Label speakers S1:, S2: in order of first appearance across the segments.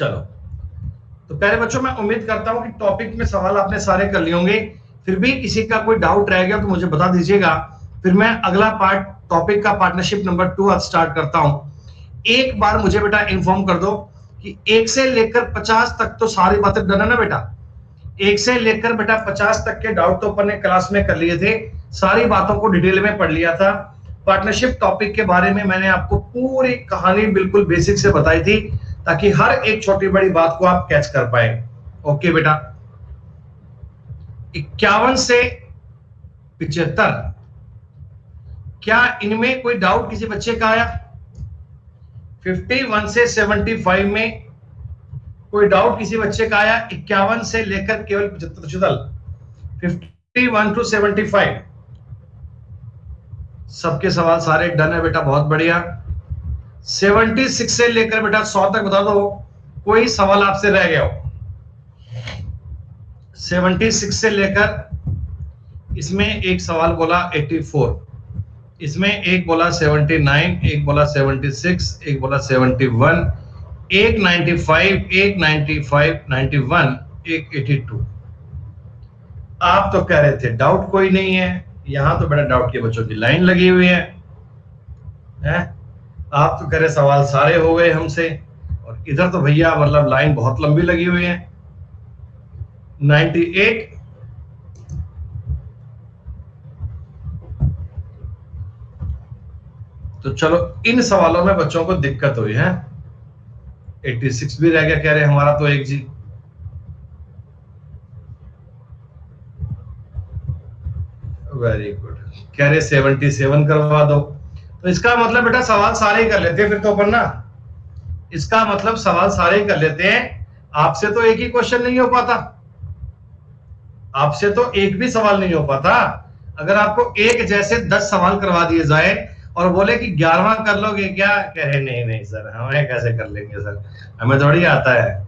S1: चलो, तो प्यारे बच्चों, मैं उम्मीद करता हूं कि टॉपिक में सवाल आपने सारे कर लिए होंगे। फिर भी किसी का कोई डाउट रह गया तो मुझे बता दीजिएगा, फिर मैं अगला पार्ट टॉपिक का पार्टनरशिप नंबर 2 आज स्टार्ट करता हूं। एक बार मुझे बेटा इन्फॉर्म कर दो कि 1 से लेकर 50 तक तो सारी बातें डन है ना बेटा? 1 से लेकर बेटा 50 तक के डाउट तो अपन ने क्लास में कर लिए थे, सारी बातों को डिटेल में पढ़ लिया था। पार्टनरशिप टॉपिक के बारे में मैंने आपको पूरी कहानी बिल्कुल बेसिक से बताई थी, ताकि हर एक छोटी बड़ी बात को आप कैच कर पाए। ओके बेटा, 51 से 75, क्या इनमें कोई डाउट किसी बच्चे का आया? 51 से 75 में कोई डाउट किसी बच्चे का आया? 51 से लेकर केवल 75, 51 to 75 सबके सवाल सारे डन है बेटा, बहुत बढ़िया। 76 से लेकर बेटा 100 तक बता दो कोई सवाल आपसे रह गया हो। 76 से लेकर, इसमें एक सवाल बोला 84, इसमें एक बोला 79, एक बोला 76, एक बोला 71, एक 95, एक 95, 91, एक 82। आप तो कह रहे थे डाउट कोई नहीं है, यहां तो बेटा डाउट के बच्चों की लाइन लगी हुई है, आप तो कह रहे सवाल सारे हो गए हमसे, और इधर तो भैया मतलब लाइन बहुत लंबी लगी हुई है। 98, तो चलो इन सवालों में बच्चों को दिक्कत हुई है। 86 भी रह गया, कह रहे हमारा तो एक जी। वेरी गुड, कह रहे 77 करवा दो। तो इसका मतलब बेटा सवाल सारे ही कर लेते हैं फिर तो अपन ना, इसका मतलब सवाल सारे ही कर लेते हैं। आपसे तो एक ही क्वेश्चन नहीं हो पाता, आपसे तो एक भी सवाल नहीं हो पाता। अगर आपको एक जैसे 10 सवाल करवा दिए जाए और बोले कि 11वां कर लोगे क्या, कह रहे नहीं नहीं सर, हमें कैसे कर लेंगे सर, हमें थोड़ी आता है।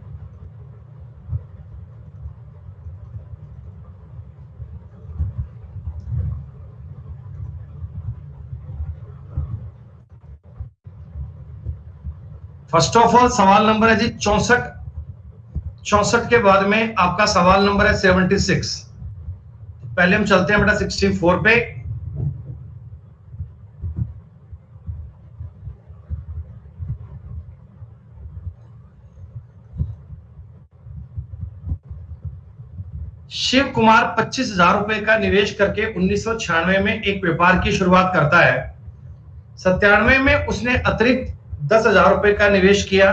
S1: फर्स्ट ऑफ ऑल सवाल नंबर है जी 64, 64 के बाद में आपका सवाल नंबर है 76। पहले हम चलते हैं बेटा 64 पे। शिव कुमार 25,000 रुपए का निवेश करके 1996 में एक व्यापार की शुरुआत करता है। 97 में उसने अतिरिक्त 10,000 रुपए का निवेश किया,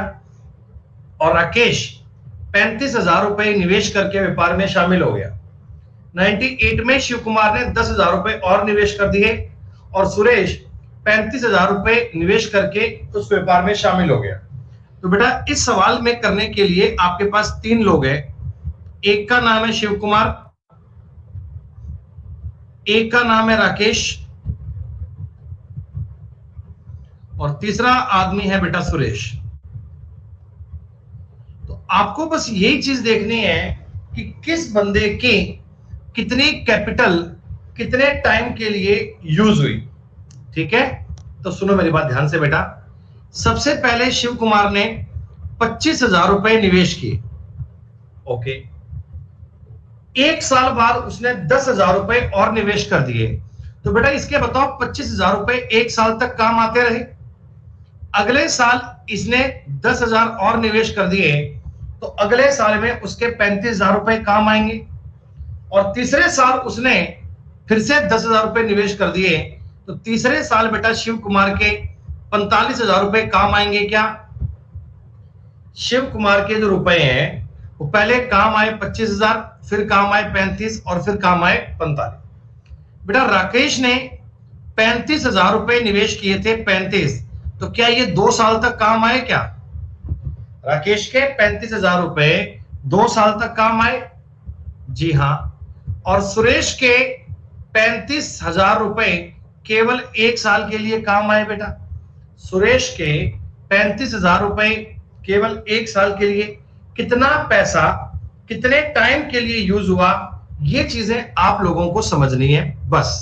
S1: और राकेश 35,000 रुपए निवेश करके व्यापार में शामिल हो गया। 98 में शिव कुमार ने 10,000 रुपए और निवेश कर दिए, और सुरेश 35,000 रुपए निवेश करके उस व्यापार में शामिल हो गया। तो बेटा इस सवाल में करने के लिए आपके पास 3 लोग हैं, एक का नाम है शिव कुमार, एक का नाम है राकेश, और तीसरा आदमी है बेटा सुरेश। तो आपको बस यही चीज देखनी है कि किस बंदे की कितनी कैपिटल कितने टाइम के लिए यूज हुई। ठीक है, तो सुनो मेरी बात ध्यान से बेटा। सबसे पहले शिव कुमार ने 25,000 रुपए निवेश किए। ओके, एक साल बाद उसने 10,000 रुपए और निवेश कर दिए। तो बेटा इसके बताओ 25,000 रुपए एक साल तक काम आते रहे। अगले साल इसने 10,000 और निवेश कर दिए, तो अगले साल में उसके 35,000 रुपए काम आएंगे, और तीसरे साल उसने फिर से 10,000 रुपए निवेश कर दिए, तो तीसरे साल बेटा शिव कुमार के 45,000 रुपए काम आएंगे। क्या शिव कुमार के जो रुपए हैं वो पहले काम आए 25,000, फिर काम आए 35, और फिर काम आए 45। बेटा राकेश ने 35,000 रुपए निवेश किए थे, 35, तो क्या ये 2 साल तक काम आए? क्या राकेश के 35,000 रुपए 2 साल तक काम आए? जी हां। और सुरेश के 35,000 रुपए केवल 1 साल के लिए काम आए बेटा। सुरेश के 35,000 रुपए केवल 1 साल के लिए, कितना पैसा कितने टाइम के लिए यूज हुआ, ये चीजें आप लोगों को समझनी है। बस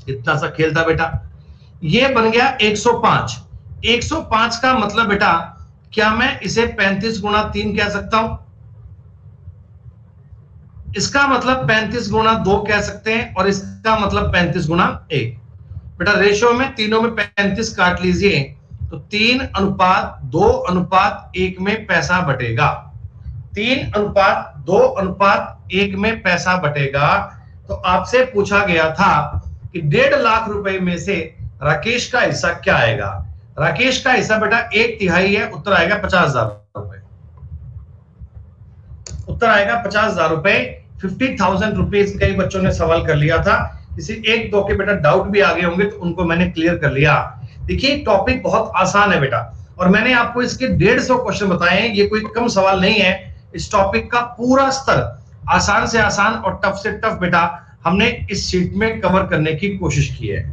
S1: इतना सा खेल था बेटा। ये बन गया 105। 105 का मतलब बेटा क्या मैं इसे 35 गुणा 3 कह सकता हूं? इसका मतलब 35 गुणा 2 कह सकते हैं, और इसका मतलब 35 गुणा 1। बेटा रेशियो में तीनों में 35 काट लीजिए, तो 3:2:1 में पैसा बटेगा। 3:2:1 में पैसा बटेगा। तो आपसे पूछा गया था कि 1.5 लाख रुपए में से राकेश का हिस्सा क्या आएगा। राकेश का हिस्सा बेटा 1/3 है, उत्तर आएगा 50,000 रुपए। उत्तर आएगा 50,000 रुपए, 50,000 रुपीज। कई बच्चों ने सवाल कर लिया था, किसी एक दो के बेटा डाउट भी आ गए होंगे, तो उनको मैंने क्लियर कर लिया। देखिए टॉपिक बहुत आसान है बेटा, और मैंने आपको इसके 150 क्वेश्चन बताए हैं, ये कोई कम सवाल नहीं है। इस टॉपिक का पूरा स्तर आसान से आसान और टफ से टफ बेटा हमने इस शीट में कवर करने की कोशिश की है।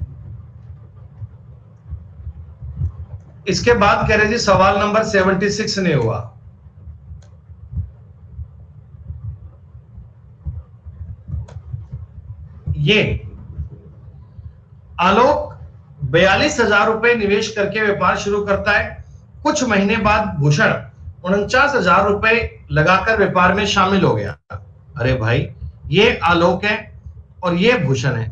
S1: इसके बाद कह रहे जी सवाल नंबर 76 नहीं हुआ। ये आलोक 42,000 रुपए निवेश करके व्यापार शुरू करता है। कुछ महीने बाद भूषण 49,000 रुपए लगाकर व्यापार में शामिल हो गया। अरे भाई, ये आलोक है और ये भूषण है।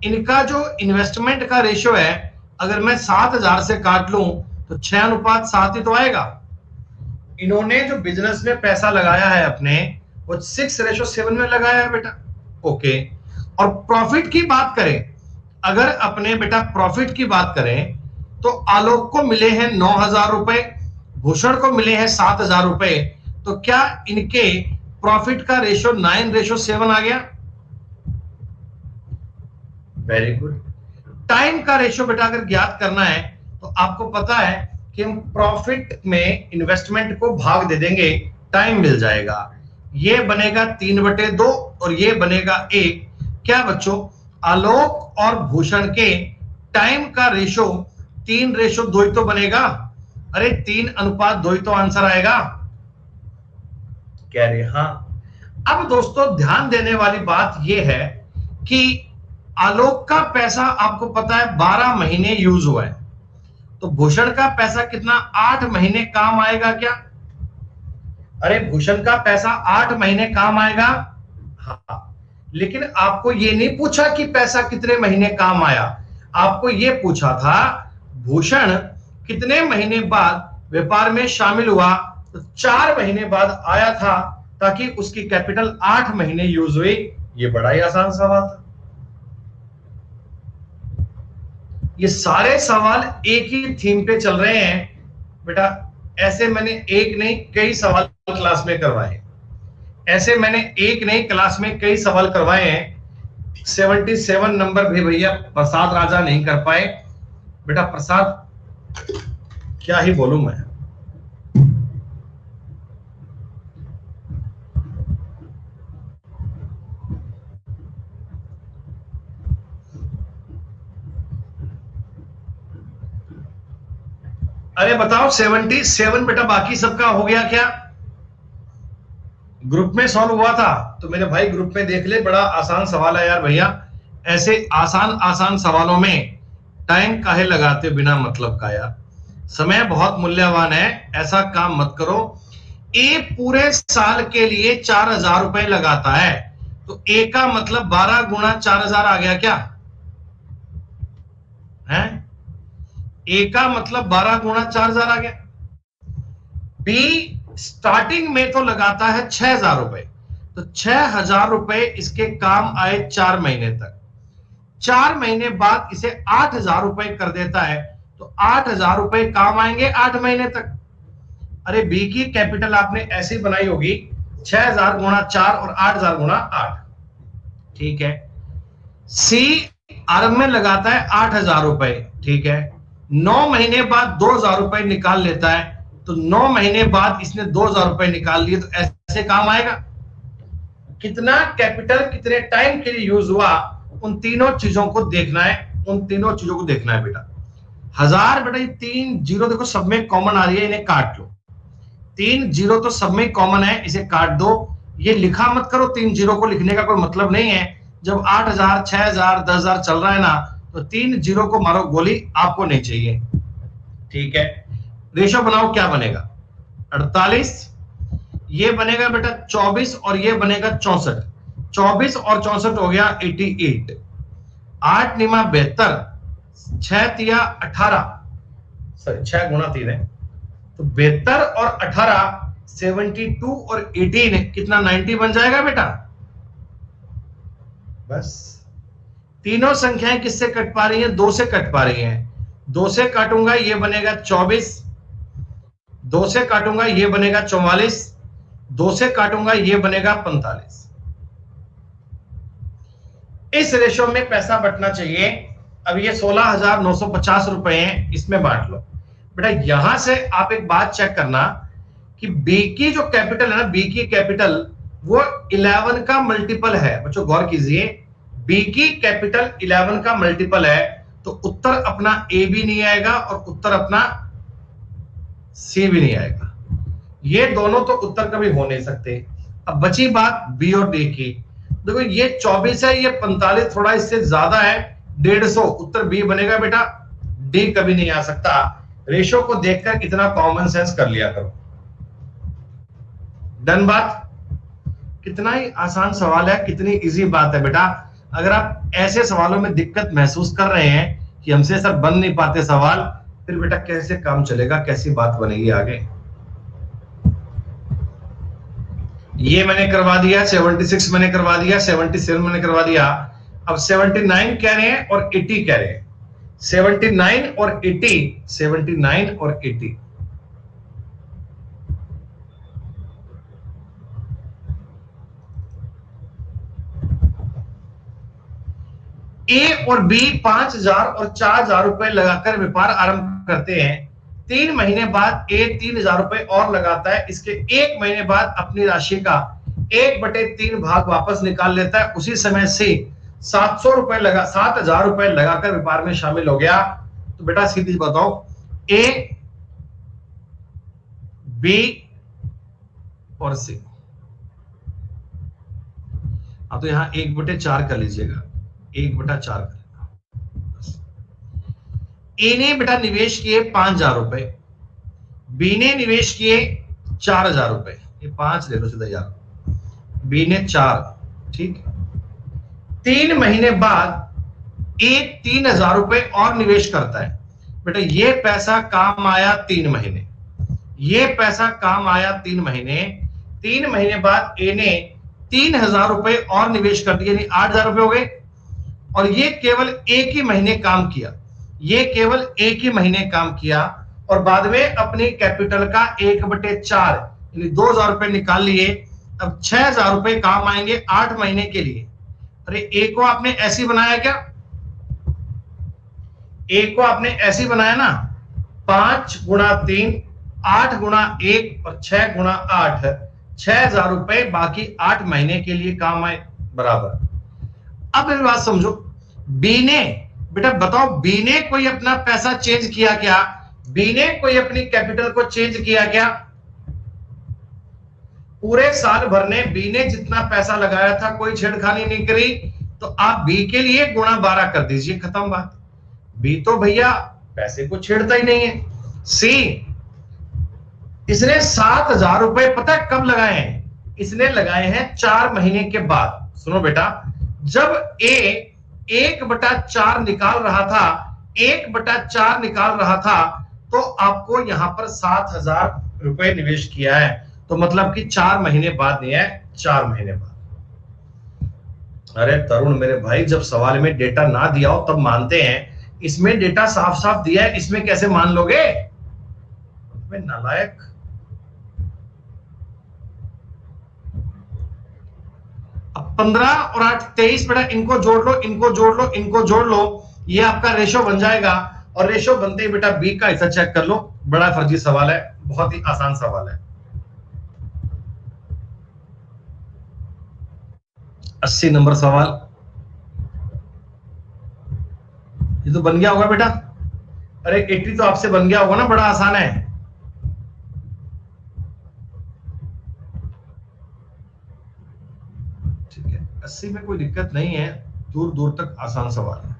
S1: इनका जो इन्वेस्टमेंट का रेशियो है, अगर मैं 7,000 से काट लूं तो 6:7 ही तो आएगा। इन्होंने जो बिजनेस में पैसा लगाया है अपने, वो 6:7 में लगाया है बेटा। ओके, और प्रॉफिट की बात करें, अगर अपने बेटा प्रॉफिट की बात करें, तो आलोक को मिले हैं 9,000 रुपए, भूषण को मिले हैं 7,000 रुपए। तो क्या इनके प्रॉफिट का रेशियो 9:7 आ गया? Very good. टाइम का रेशियो बेटा अगर ज्ञात करना है, तो आपको पता है कि हम प्रॉफिट में इन्वेस्टमेंट को भाग दे देंगे, टाइम मिल जाएगा। ये बनेगा 3/2 और ये बनेगा 1। क्या बच्चों, आलोक और भूषण के टाइम का रेशो 3:2 ही तो बनेगा। अरे 3:2 ही तो आंसर आएगा। कह रहे हाँ। अब दोस्तों ध्यान देने वाली बात यह है कि आलोक का पैसा आपको पता है 12 महीने यूज हुआ है, तो भूषण का पैसा कितना 8 महीने काम आएगा क्या? अरे भूषण का पैसा 8 महीने काम आएगा। हाँ, लेकिन आपको ये नहीं पूछा कि पैसा कितने महीने काम आया, आपको ये पूछा था भूषण कितने महीने बाद व्यापार में शामिल हुआ। तो 4 महीने बाद आया था, ताकि उसकी कैपिटल 8 महीने यूज हुई। ये बड़ा ही आसान सवाल था। ये सारे सवाल एक ही थीम पे चल रहे हैं बेटा। ऐसे मैंने एक नहीं कई सवाल क्लास में करवाए, ऐसे मैंने एक नहीं क्लास में कई सवाल करवाए हैं। 77 नंबर भी भैया प्रसाद राजा नहीं कर पाए बेटा। प्रसाद क्या ही बोलूं मैं। अरे बताओ 77 बेटा बाकी सबका हो गया क्या? ग्रुप में सॉल्व हुआ था तो मेरे भाई ग्रुप में देख ले, बड़ा आसान सवाल है यार भैया। ऐसे आसान आसान सवालों में टाइम काहे लगाते बिना मतलब का यार। समय बहुत मूल्यवान है, ऐसा काम मत करो। ए पूरे साल के लिए 4,000 रुपए लगाता है, तो ए का मतलब 12 गुणा 4,000 आ गया क्या है? ए का मतलब 12 गुणा 4,000 आ गया। बी स्टार्टिंग में तो लगाता है 6,000 रुपए, तो 6,000 रुपए इसके काम आए 4 महीने तक। 4 महीने बाद इसे 8,000 रुपए कर देता है, तो 8,000 रुपए काम आएंगे 8 महीने तक। अरे बी की कैपिटल आपने ऐसी बनाई होगी 6,000 गुणा 4 और 8,000 गुणा 8, ठीक है। सी आरंभ में लगाता है 8,000 रुपए, ठीक है। 9 महीने बाद 2,000 रुपए निकाल लेता है, तो 9 महीने बाद इसने 2,000 रुपए निकाल लिए, तो ऐसे काम आएगा। कितना कैपिटल कितने टाइम के लिए यूज हुआ, उन तीनों चीजों को देखना है, उन तीनों चीजों को देखना है बेटा। 1000 बेटा, ये 3 जीरो देखो सब में कॉमन आ रही है, इन्हें काट लो। 3 जीरो तो सब में कॉमन है, इसे काट दो। ये लिखा मत करो, 3 जीरो को लिखने का कोई मतलब नहीं है। जब 8,000 6,000 10,000 चल रहा है ना, तो 3 जीरो को मारो गोली, आपको नहीं चाहिए, ठीक है। रेशो बनाओ, क्या बनेगा 48, ये बनेगा बेटा 24 और ये बनेगा 64, 24 और 64 हो गया 88, 8 निमा 72, 6 तिया 18, सॉरी 6 गुणा 3 है, तो 72 और 18 72 और 18 कितना 90 बन जाएगा बेटा। बस तीनों संख्याएं किससे कट पा रही हैं, 2 से कट पा रही हैं, 2 से काटूंगा ये बनेगा 24, 2 से काटूंगा ये बनेगा 44, 2 से काटूंगा ये बनेगा 45। इस रेशो में पैसा बटना चाहिए। अब ये 16,950 रुपए हैं, इसमें बांट लो बेटा। यहां से आप एक बात चेक करना कि बी की जो कैपिटल है ना, बी की कैपिटल वो 11 का मल्टीपल है। बच्चों गौर कीजिए, बी की कैपिटल 11 का मल्टीपल है, तो उत्तर अपना ए भी नहीं आएगा और उत्तर अपना सी भी नहीं आएगा। ये दोनों तो उत्तर कभी हो नहीं सकते। अब बची बात बी और डी की। देखो ये 24 है, ये 45 थोड़ा इससे ज्यादा है, 150, उत्तर बी बनेगा बेटा, डी कभी नहीं आ सकता। रेशो को देखकर इतना कॉमन सेंस कर लिया करो। डन बात। कितना ही आसान सवाल है, कितनी इजी बात है बेटा। अगर आप ऐसे सवालों में दिक्कत महसूस कर रहे हैं कि हमसे सर बन नहीं पाते सवाल, फिर बेटा कैसे काम चलेगा, कैसी बात बनेगी आगे। ये मैंने करवा दिया, 76 मैंने करवा दिया, 77 मैंने करवा दिया। अब 79 कह रहे हैं और 80 कह रहे हैं। 79 और 80, 79 और 80। ए और बी 5,000 और 4,000 रुपए लगाकर व्यापार आरंभ करते हैं। 3 महीने बाद ए 3,000 रुपए और लगाता है। इसके 1 महीने बाद अपनी राशि का 1/3 भाग वापस निकाल लेता है। उसी समय से 700 रुपए लगा 7,000 रुपए लगाकर व्यापार में शामिल हो गया। तो बेटा सीधी बताओ, ए, बी और सी। अब तो यहां 1/4 कर लीजिएगा, 1/4 करेगा। ए ने बेटा निवेश किए 5,000 रुपए, बी ने निवेश किए 4,000 रुपए। ये 5 ले लो सीधा यार, बी ने 4, ठीक। 3 महीने बाद ए 3,000 रुपए और निवेश करता है। बेटा ये पैसा काम आया 3 महीने, ये पैसा काम आया 3 महीने। 3 महीने बाद ए ने 3,000 रुपए और निवेश कर दिए, यानी 8,000 रुपए हो गए। और ये केवल एक ही महीने काम किया, ये केवल एक ही महीने काम किया और बाद में अपनी कैपिटल का 1/4 यानी 2,000 रुपए निकाल लिए। अब 6,000 रुपए काम आएंगे 8 महीने के लिए। अरे ए को आपने ऐसी बनाया क्या, ए को आपने ऐसी बनाया ना, 5 गुणा 3, 8 गुणा 1 और 6 गुणा 8, 6,000 रुपए बाकी 8 महीने के लिए काम आए, बराबर। अब मेरी बात समझो, बी ने बेटा बताओ, बी ने कोई अपना पैसा चेंज किया क्या, बी ने कोई अपनी कैपिटल को चेंज किया क्या? पूरे साल भर ने बी ने जितना पैसा लगाया था कोई छेड़खानी नहीं करी, तो आप बी के लिए गुणा 12 कर दीजिए, खत्म बात। बी तो भैया पैसे को छेड़ता ही नहीं है। सी, इसने 7,000 रुपए पता है कब लगाए हैं? इसने लगाए हैं 4 महीने के बाद। सुनो बेटा, जब ए 1/4 निकाल रहा था, 1/4 निकाल रहा था, तो आपको यहां पर 7,000 रुपए निवेश किया है, तो मतलब कि 4 महीने बाद नहीं है, 4 महीने बाद। अरे तरुण मेरे भाई, जब सवाल में डेटा ना दिया हो तब मानते हैं, इसमें डेटा साफ साफ दिया है, इसमें कैसे मान लोगे? नालायक। अब 15 और 8 23 बेटा, इनको जोड़ लो, इनको जोड़ लो, इनको जोड़ लो, ये आपका रेशो बन जाएगा। और रेशो बनते ही बेटा बी का हिस्सा चेक कर लो। बड़ा फर्जी सवाल है, बहुत ही आसान सवाल है। 80 नंबर सवाल, ये तो बन गया होगा बेटा। अरे 80 तो आपसे बन गया होगा ना, बड़ा आसान है। ठीक है, 80 में कोई दिक्कत नहीं है, दूर दूर तक आसान सवाल है।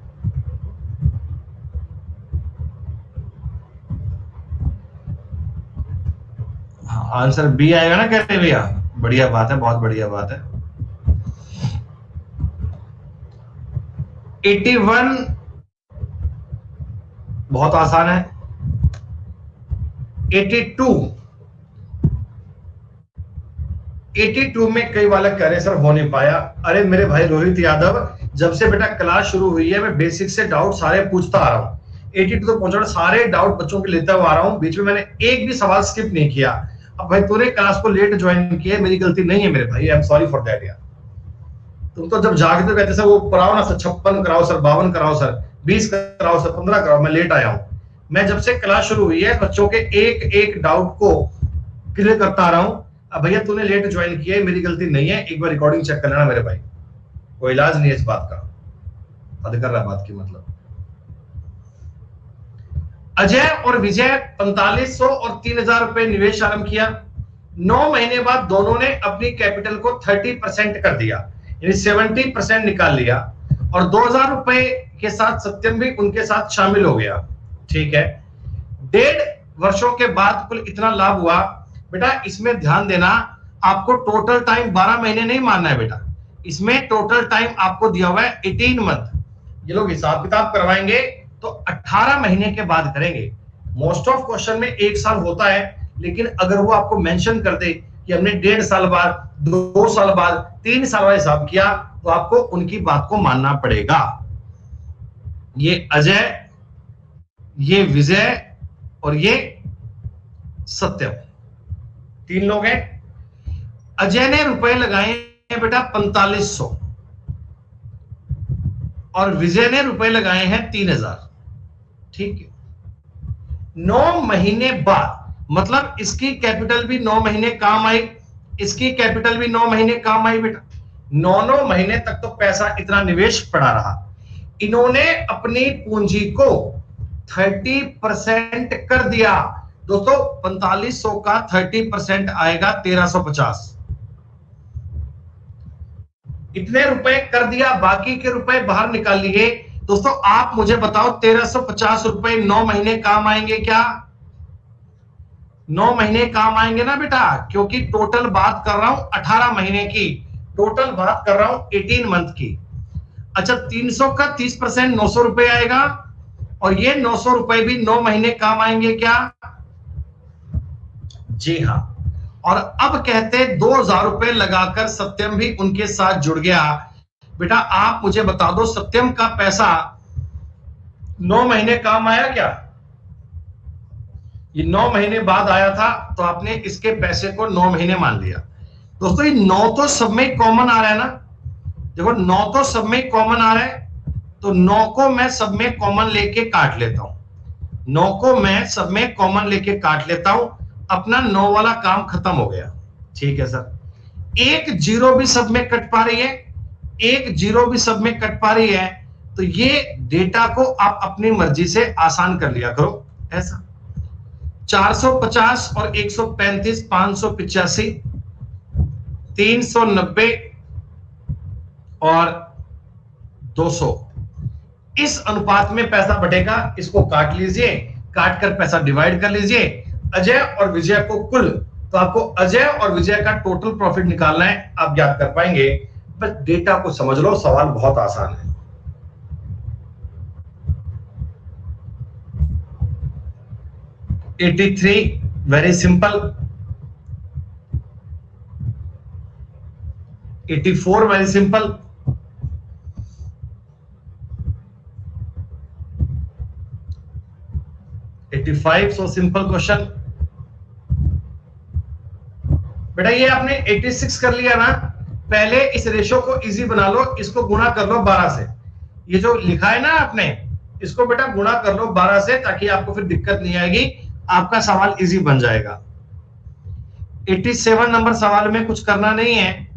S1: आंसर बी आएगा ना, कह रहे भैया? बढ़िया बात है, बहुत बढ़िया बात है। 81 बहुत आसान है। 82 में कई बालक कह रहे सर हो नहीं पाया। अरे मेरे भाई रोहित यादव, जब से बेटा क्लास शुरू हुई है मैं बेसिक से डाउट सारे पूछता आ रहा हूँ। 82 तो पहुंचा, सारे डाउट बच्चों के लेता हुआ आ रहा हूँ, बीच में मैंने एक भी सवाल स्किप नहीं किया। अब भाई तूने क्लास को लेट ज्वाइन किया, मेरी गलती नहीं है मेरे भाई, I am sorry for that यार। तुम तो जब जागते कहते सर वो कराओ ना सर, 56 कराओ सर, 52 कराओ सर, 20 कराओ सर, 15 कराओ, मैं लेट आया हूँ। मैं जब से क्लास शुरू हुई है बच्चों के एक एक डाउट को क्लियर करता आ रहा हूँ। अब भैया तूने लेट ज्वाइन किया है, मेरी गलती नहीं है, एक बार रिकॉर्डिंग चेक कर लेना मेरे भाई, कोई इलाज नहीं है इस बात का। हद कर रहा बात की मतलब। अजय और विजय 4500 और 3000 रुपए निवेश आरंभ किया। 9 महीने बाद दोनों ने अपनी कैपिटल को 30% कर दिया, यानी 70% निकाल लिया, और 2000 रुपए के साथ सत्यम भी उनके साथ शामिल हो गया। ठीक है, 1.5 वर्षों के बाद कुल इतना लाभ हुआ। बेटा इसमें ध्यान देना, आपको टोटल टाइम 12 महीने नहीं मानना है बेटा, इसमें टोटल टाइम आपको दिया हुआ है 18 मंथ। ये लोग हिसाब किताब करवाएंगे तो 18 महीने के बाद करेंगे। मोस्ट ऑफ क्वेश्चन में 1 साल होता है, लेकिन अगर वो आपको मेंशन कर दे कि हमने 1.5 साल बाद, 2 साल बाद, 3 साल बाद हिसाब किया, तो आपको उनकी बात को मानना पड़ेगा। ये अजय, ये विजय और ये सत्यम, 3 लोग हैं। अजय ने रुपए लगाए हैं बेटा 4500 और विजय ने रुपए लगाए हैं 3000। ठीक है, 9 महीने बाद, मतलब इसकी कैपिटल भी 9 महीने काम आई, इसकी कैपिटल भी 9 महीने काम आई बेटा। 9 महीने तक तो पैसा इतना निवेश पड़ा रहा। इन्होंने अपनी पूंजी को 30% कर दिया। दोस्तों 4500 का 30% आएगा 1350। इतने रुपए कर दिया, बाकी के रुपए बाहर निकाल लिए। दोस्तों आप मुझे बताओ 1350 रुपए 9 महीने काम आएंगे क्या? 9 महीने काम आएंगे ना बेटा, क्योंकि टोटल बात कर रहा हूं 18 महीने की, टोटल बात कर रहा हूं 18 मंथ की। अच्छा 300 का 30% 900 रुपए आएगा, और ये 900 रुपए भी 9 महीने काम आएंगे क्या? जी हां। और अब कहते 2000 रुपए लगाकर सत्यम भी उनके साथ जुड़ गया। बेटा आप मुझे बता दो, सत्यम का पैसा 9 महीने काम आया क्या? ये 9 महीने बाद आया था, तो आपने इसके पैसे को 9 महीने मान लिया। दोस्तों ये 9 तो सब में कॉमन आ रहा है ना, देखो 9 तो सब में कॉमन आ रहा है, तो 9 को मैं सब में कॉमन लेके काट लेता हूं। 9 को मैं सब में कॉमन लेके काट लेता हूं, अपना 9 वाला काम खत्म हो गया। ठीक है सर, एक जीरो भी सब में कट पा रही है, एक जीरो भी सब में कट पा रही है, तो ये डेटा को आप अपनी मर्जी से आसान कर लिया करो ऐसा। 450 और 135, 585, 390 और 200, इस अनुपात में पैसा बढ़ेगा। इसको काट लीजिए, काट कर पैसा डिवाइड कर लीजिए, अजय और विजय को कुल, तो आपको अजय और विजय का टोटल प्रॉफिट निकालना है, आप ज्ञात कर पाएंगे। बस डेटा को समझ लो, सवाल बहुत आसान है। $83 very simple, 84 very simple, 85 so simple question. बेटा ये आपने 86 कर लिया ना, पहले इस रेशो को इजी बना लो, इसको गुणा कर लो 12 से। ये जो लिखा है ना आपने, इसको बेटा गुणा कर लो 12 से, ताकि आपको फिर दिक्कत नहीं आएगी, आपका सवाल इजी बन जाएगा। 87 नंबर सवाल में कुछ करना नहीं है।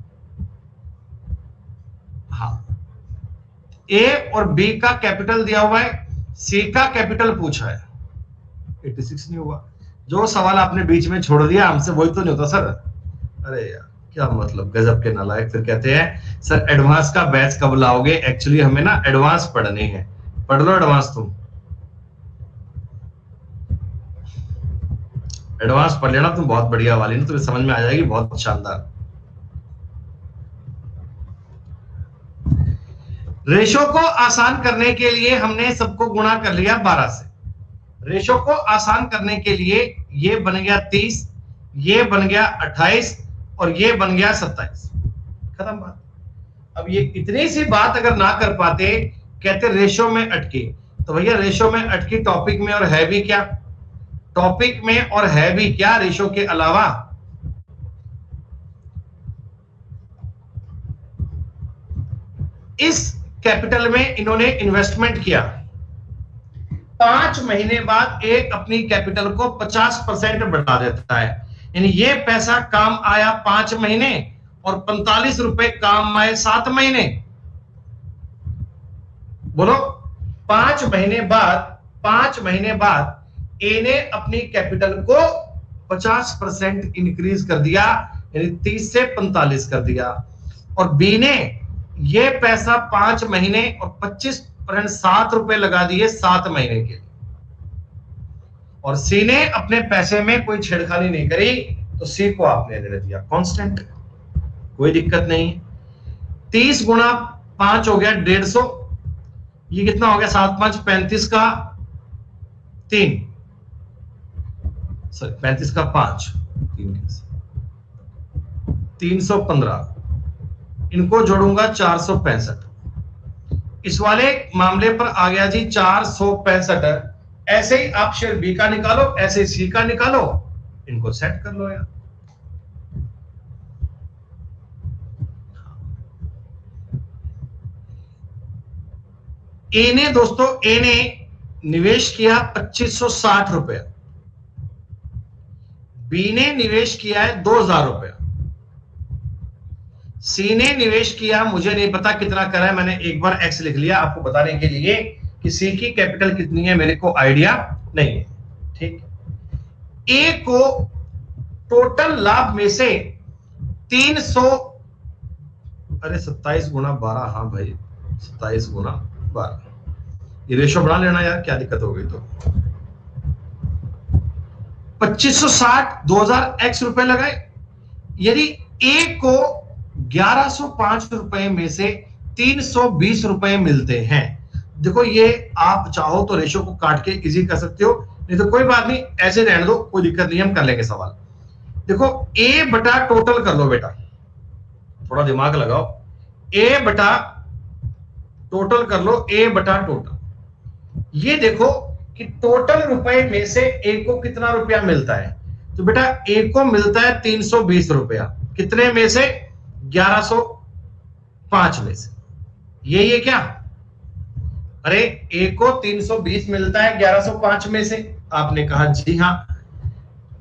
S1: हाँ, ए और बी का कैपिटल दिया हुआ है, सी का कैपिटल पूछा है। 86 नहीं हुआ, जो सवाल आपने बीच में छोड़ दिया हमसे वही तो नहीं होता सर। अरे यार क्या मतलब, गजब के नालायक। फिर कहते हैं सर एडवांस का बैच कब लाओगे? एक्चुअली हमें ना एडवांस पढ़नी है, पढ़ लो एडवांस तुम। एडवांस पढ़ लेना तुम, बहुत बढ़िया वाली ना, तुम्हें समझ में आ जाएगी, बहुत शानदार। रेशो को आसान करने के लिए हमने सबको गुणा कर लिया 12 से। रेशो को आसान करने के लिए ये बन गया 30, ये बन गया 28 और ये बन गया 27। खत्म बात। अब ये इतनी सी बात अगर ना कर पाते, कहते रेशो में अटके, तो भैया रेशो में अटकी टॉपिक में और है भी क्या, टॉपिक में और है भी क्या रेशो के अलावा। इस कैपिटल में इन्होंने इन्वेस्टमेंट किया, 5 महीने बाद एक अपनी कैपिटल को 50% बढ़ा देता है, यानी ये पैसा काम आया 5 महीने और 45 रुपए काम आए 7 महीने। बोलो 5 महीने बाद ए ने अपनी कैपिटल को 50% इंक्रीज कर दिया, यानी 30 से 45 कर दिया, और बी ने ये पैसा 5 महीने और 25% 7 रुपए लगा दिए 7 महीने के, और सी ने अपने पैसे में कोई छेड़खानी नहीं करी, तो सी को आपने दे दिया कांस्टेंट, कोई दिक्कत नहीं। 30 गुणा 5 हो गया 150, ये कितना हो गया 7 5 35 का 3, सॉरी 35 का 5, 315, इनको जोड़ूंगा 465। इस वाले मामले पर आ गया जी 465। ऐसे ही आप शेयर बी का निकालो, ऐसे सी का निकालो, इनको सेट कर लो यार। ए ने दोस्तों, ए ने निवेश किया 2560 रुपया, बी ने निवेश किया है 2000 रुपया, सी ने निवेश किया मुझे नहीं पता कितना करा है, मैंने एक बार एक्स लिख लिया आपको बताने के लिए कि सी की कैपिटल कितनी है मेरे को आइडिया नहीं है, ठीक। ए को टोटल लाभ में से 300, अरे 27 गुणा 12, हाँ भाई 27 गुणा 12, ये रेशो बढ़ा लेना यार, क्या दिक्कत हो गई। तो 2560 2000 एक्स रुपए लगाए, यदि ए को 1105 रुपए में से 320 रुपए मिलते हैं, देखो ये आप चाहो तो रेशो को काट के इजी कर सकते हो, नहीं तो कोई बात नहीं ऐसे रहने दो, कोई दिक्कत नहीं, हम कर लेंगे सवाल। देखो ए बटा टोटल कर लो बेटा, थोड़ा दिमाग लगाओ, ए बटा टोटल कर लो, ए बटा टोटल। ये देखो कि टोटल रुपए में से ए को कितना रुपया मिलता है, तो बेटा ए को मिलता है 320 रुपया, कितने में से 1105 में से, ये क्या, अरे ए को 320 मिलता है 1105 में से, आपने कहा जी हाँ।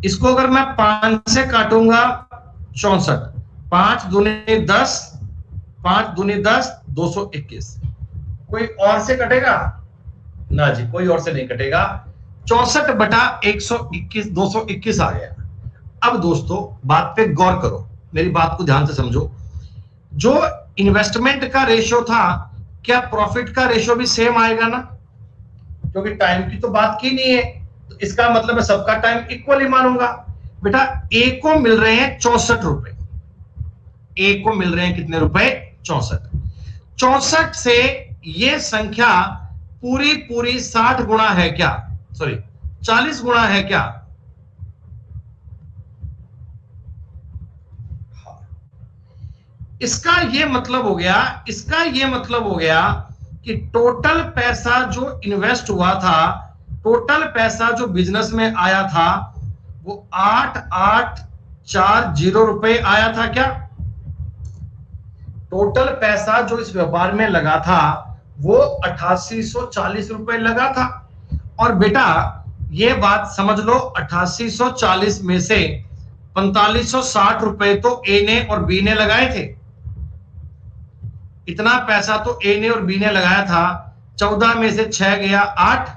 S1: इसको अगर मैं 5 से काटूंगा 64, 5 दूनी 10, 5 दूनी 10, 221, कोई और से कटेगा ना जी, कोई और से नहीं कटेगा, 64 बटा 121, 221 आ गया। अब दोस्तों बात पे गौर करो, मेरी बात को ध्यान से समझो, जो इन्वेस्टमेंट का रेशो था, क्या प्रॉफिट का रेशो भी सेम आएगा ना, क्योंकि टाइम की तो बात की नहीं है, तो इसका मतलब मैं सबका टाइम इक्वल ही मानूंगा। बेटा ए को मिल रहे हैं 64 रुपए, ए को मिल रहे हैं कितने रुपए, 64, 64 से ये संख्या पूरी 60 गुणा है क्या, सॉरी 40 गुणा है क्या, इसका ये मतलब हो गया, इसका ये मतलब हो गया कि टोटल पैसा जो इन्वेस्ट हुआ था, टोटल पैसा जो बिजनेस में आया था, वो 8840 रुपए आया था क्या, टोटल पैसा जो इस व्यापार में लगा था वो 8840 रुपए लगा था। और बेटा ये बात समझ लो, 8840 में से 4560 रुपए तो ए ने और बी ने लगाए थे, इतना पैसा तो ए ने और बी ने लगाया था। 14 में से 6 गया 8,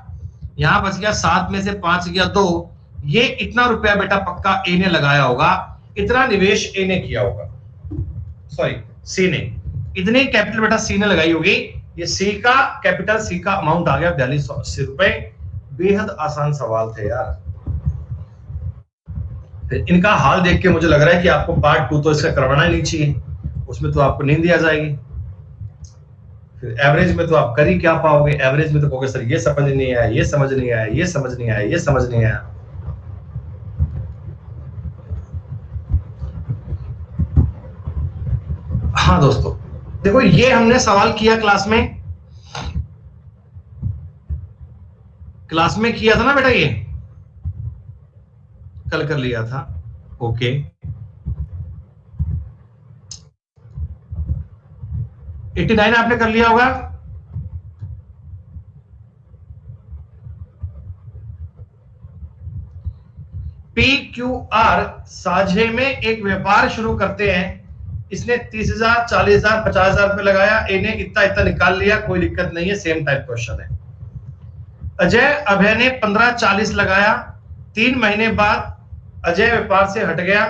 S1: यहां बच गया 7 में से 5 गया 2, ये इतना रुपया बेटा पक्का ए ने लगाया होगा, इतना निवेश ए ने किया होगा, सॉरी सी ने, इतनी कैपिटल बेटा सी ने लगाई होगी। ये सी का कैपिटल, सी का अमाउंट आ गया 4280 रुपए। बेहद आसान सवाल थे यार, फिर इनका हाल देख के मुझे लग रहा है कि आपको पार्ट 2 तो इसका करवाना ही नहीं चाहिए, उसमें तो आपको नींद ही आ जाएगी। फिर एवरेज में तो आप कर ही क्या पाओगे, एवरेज में तो कहोगे सर ये समझ नहीं आया, ये समझ नहीं आया, ये समझ नहीं आया, ये समझ नहीं आया। हाँ दोस्तों देखो, ये हमने सवाल किया क्लास में किया था ना बेटा, ये कल कर लिया था। ओके, 89 आपने कर लिया होगा। PQR साझे में एक व्यापार शुरू करते हैं, इसने 30,000 40,000 50,000 रुपए लगाया, ए ने इतना इतना निकाल लिया, कोई दिक्कत नहीं है, सेम टाइप क्वेश्चन है। अजय अभय ने 15-40 लगाया, 3 महीने बाद अजय व्यापार से हट गया,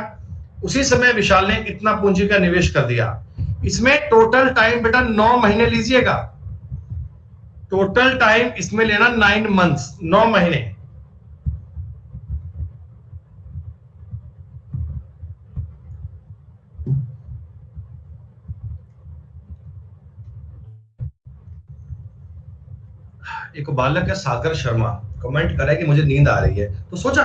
S1: उसी समय विशाल ने इतना पूंजी का निवेश कर दिया। इसमें टोटल टाइम बेटा 9 महीने लीजिएगा, टोटल टाइम इसमें लेना 9 मंथ्स, 9 महीने। एक बालक है सागर शर्मा, कमेंट करे कि मुझे नींद आ रही है, तो सोचा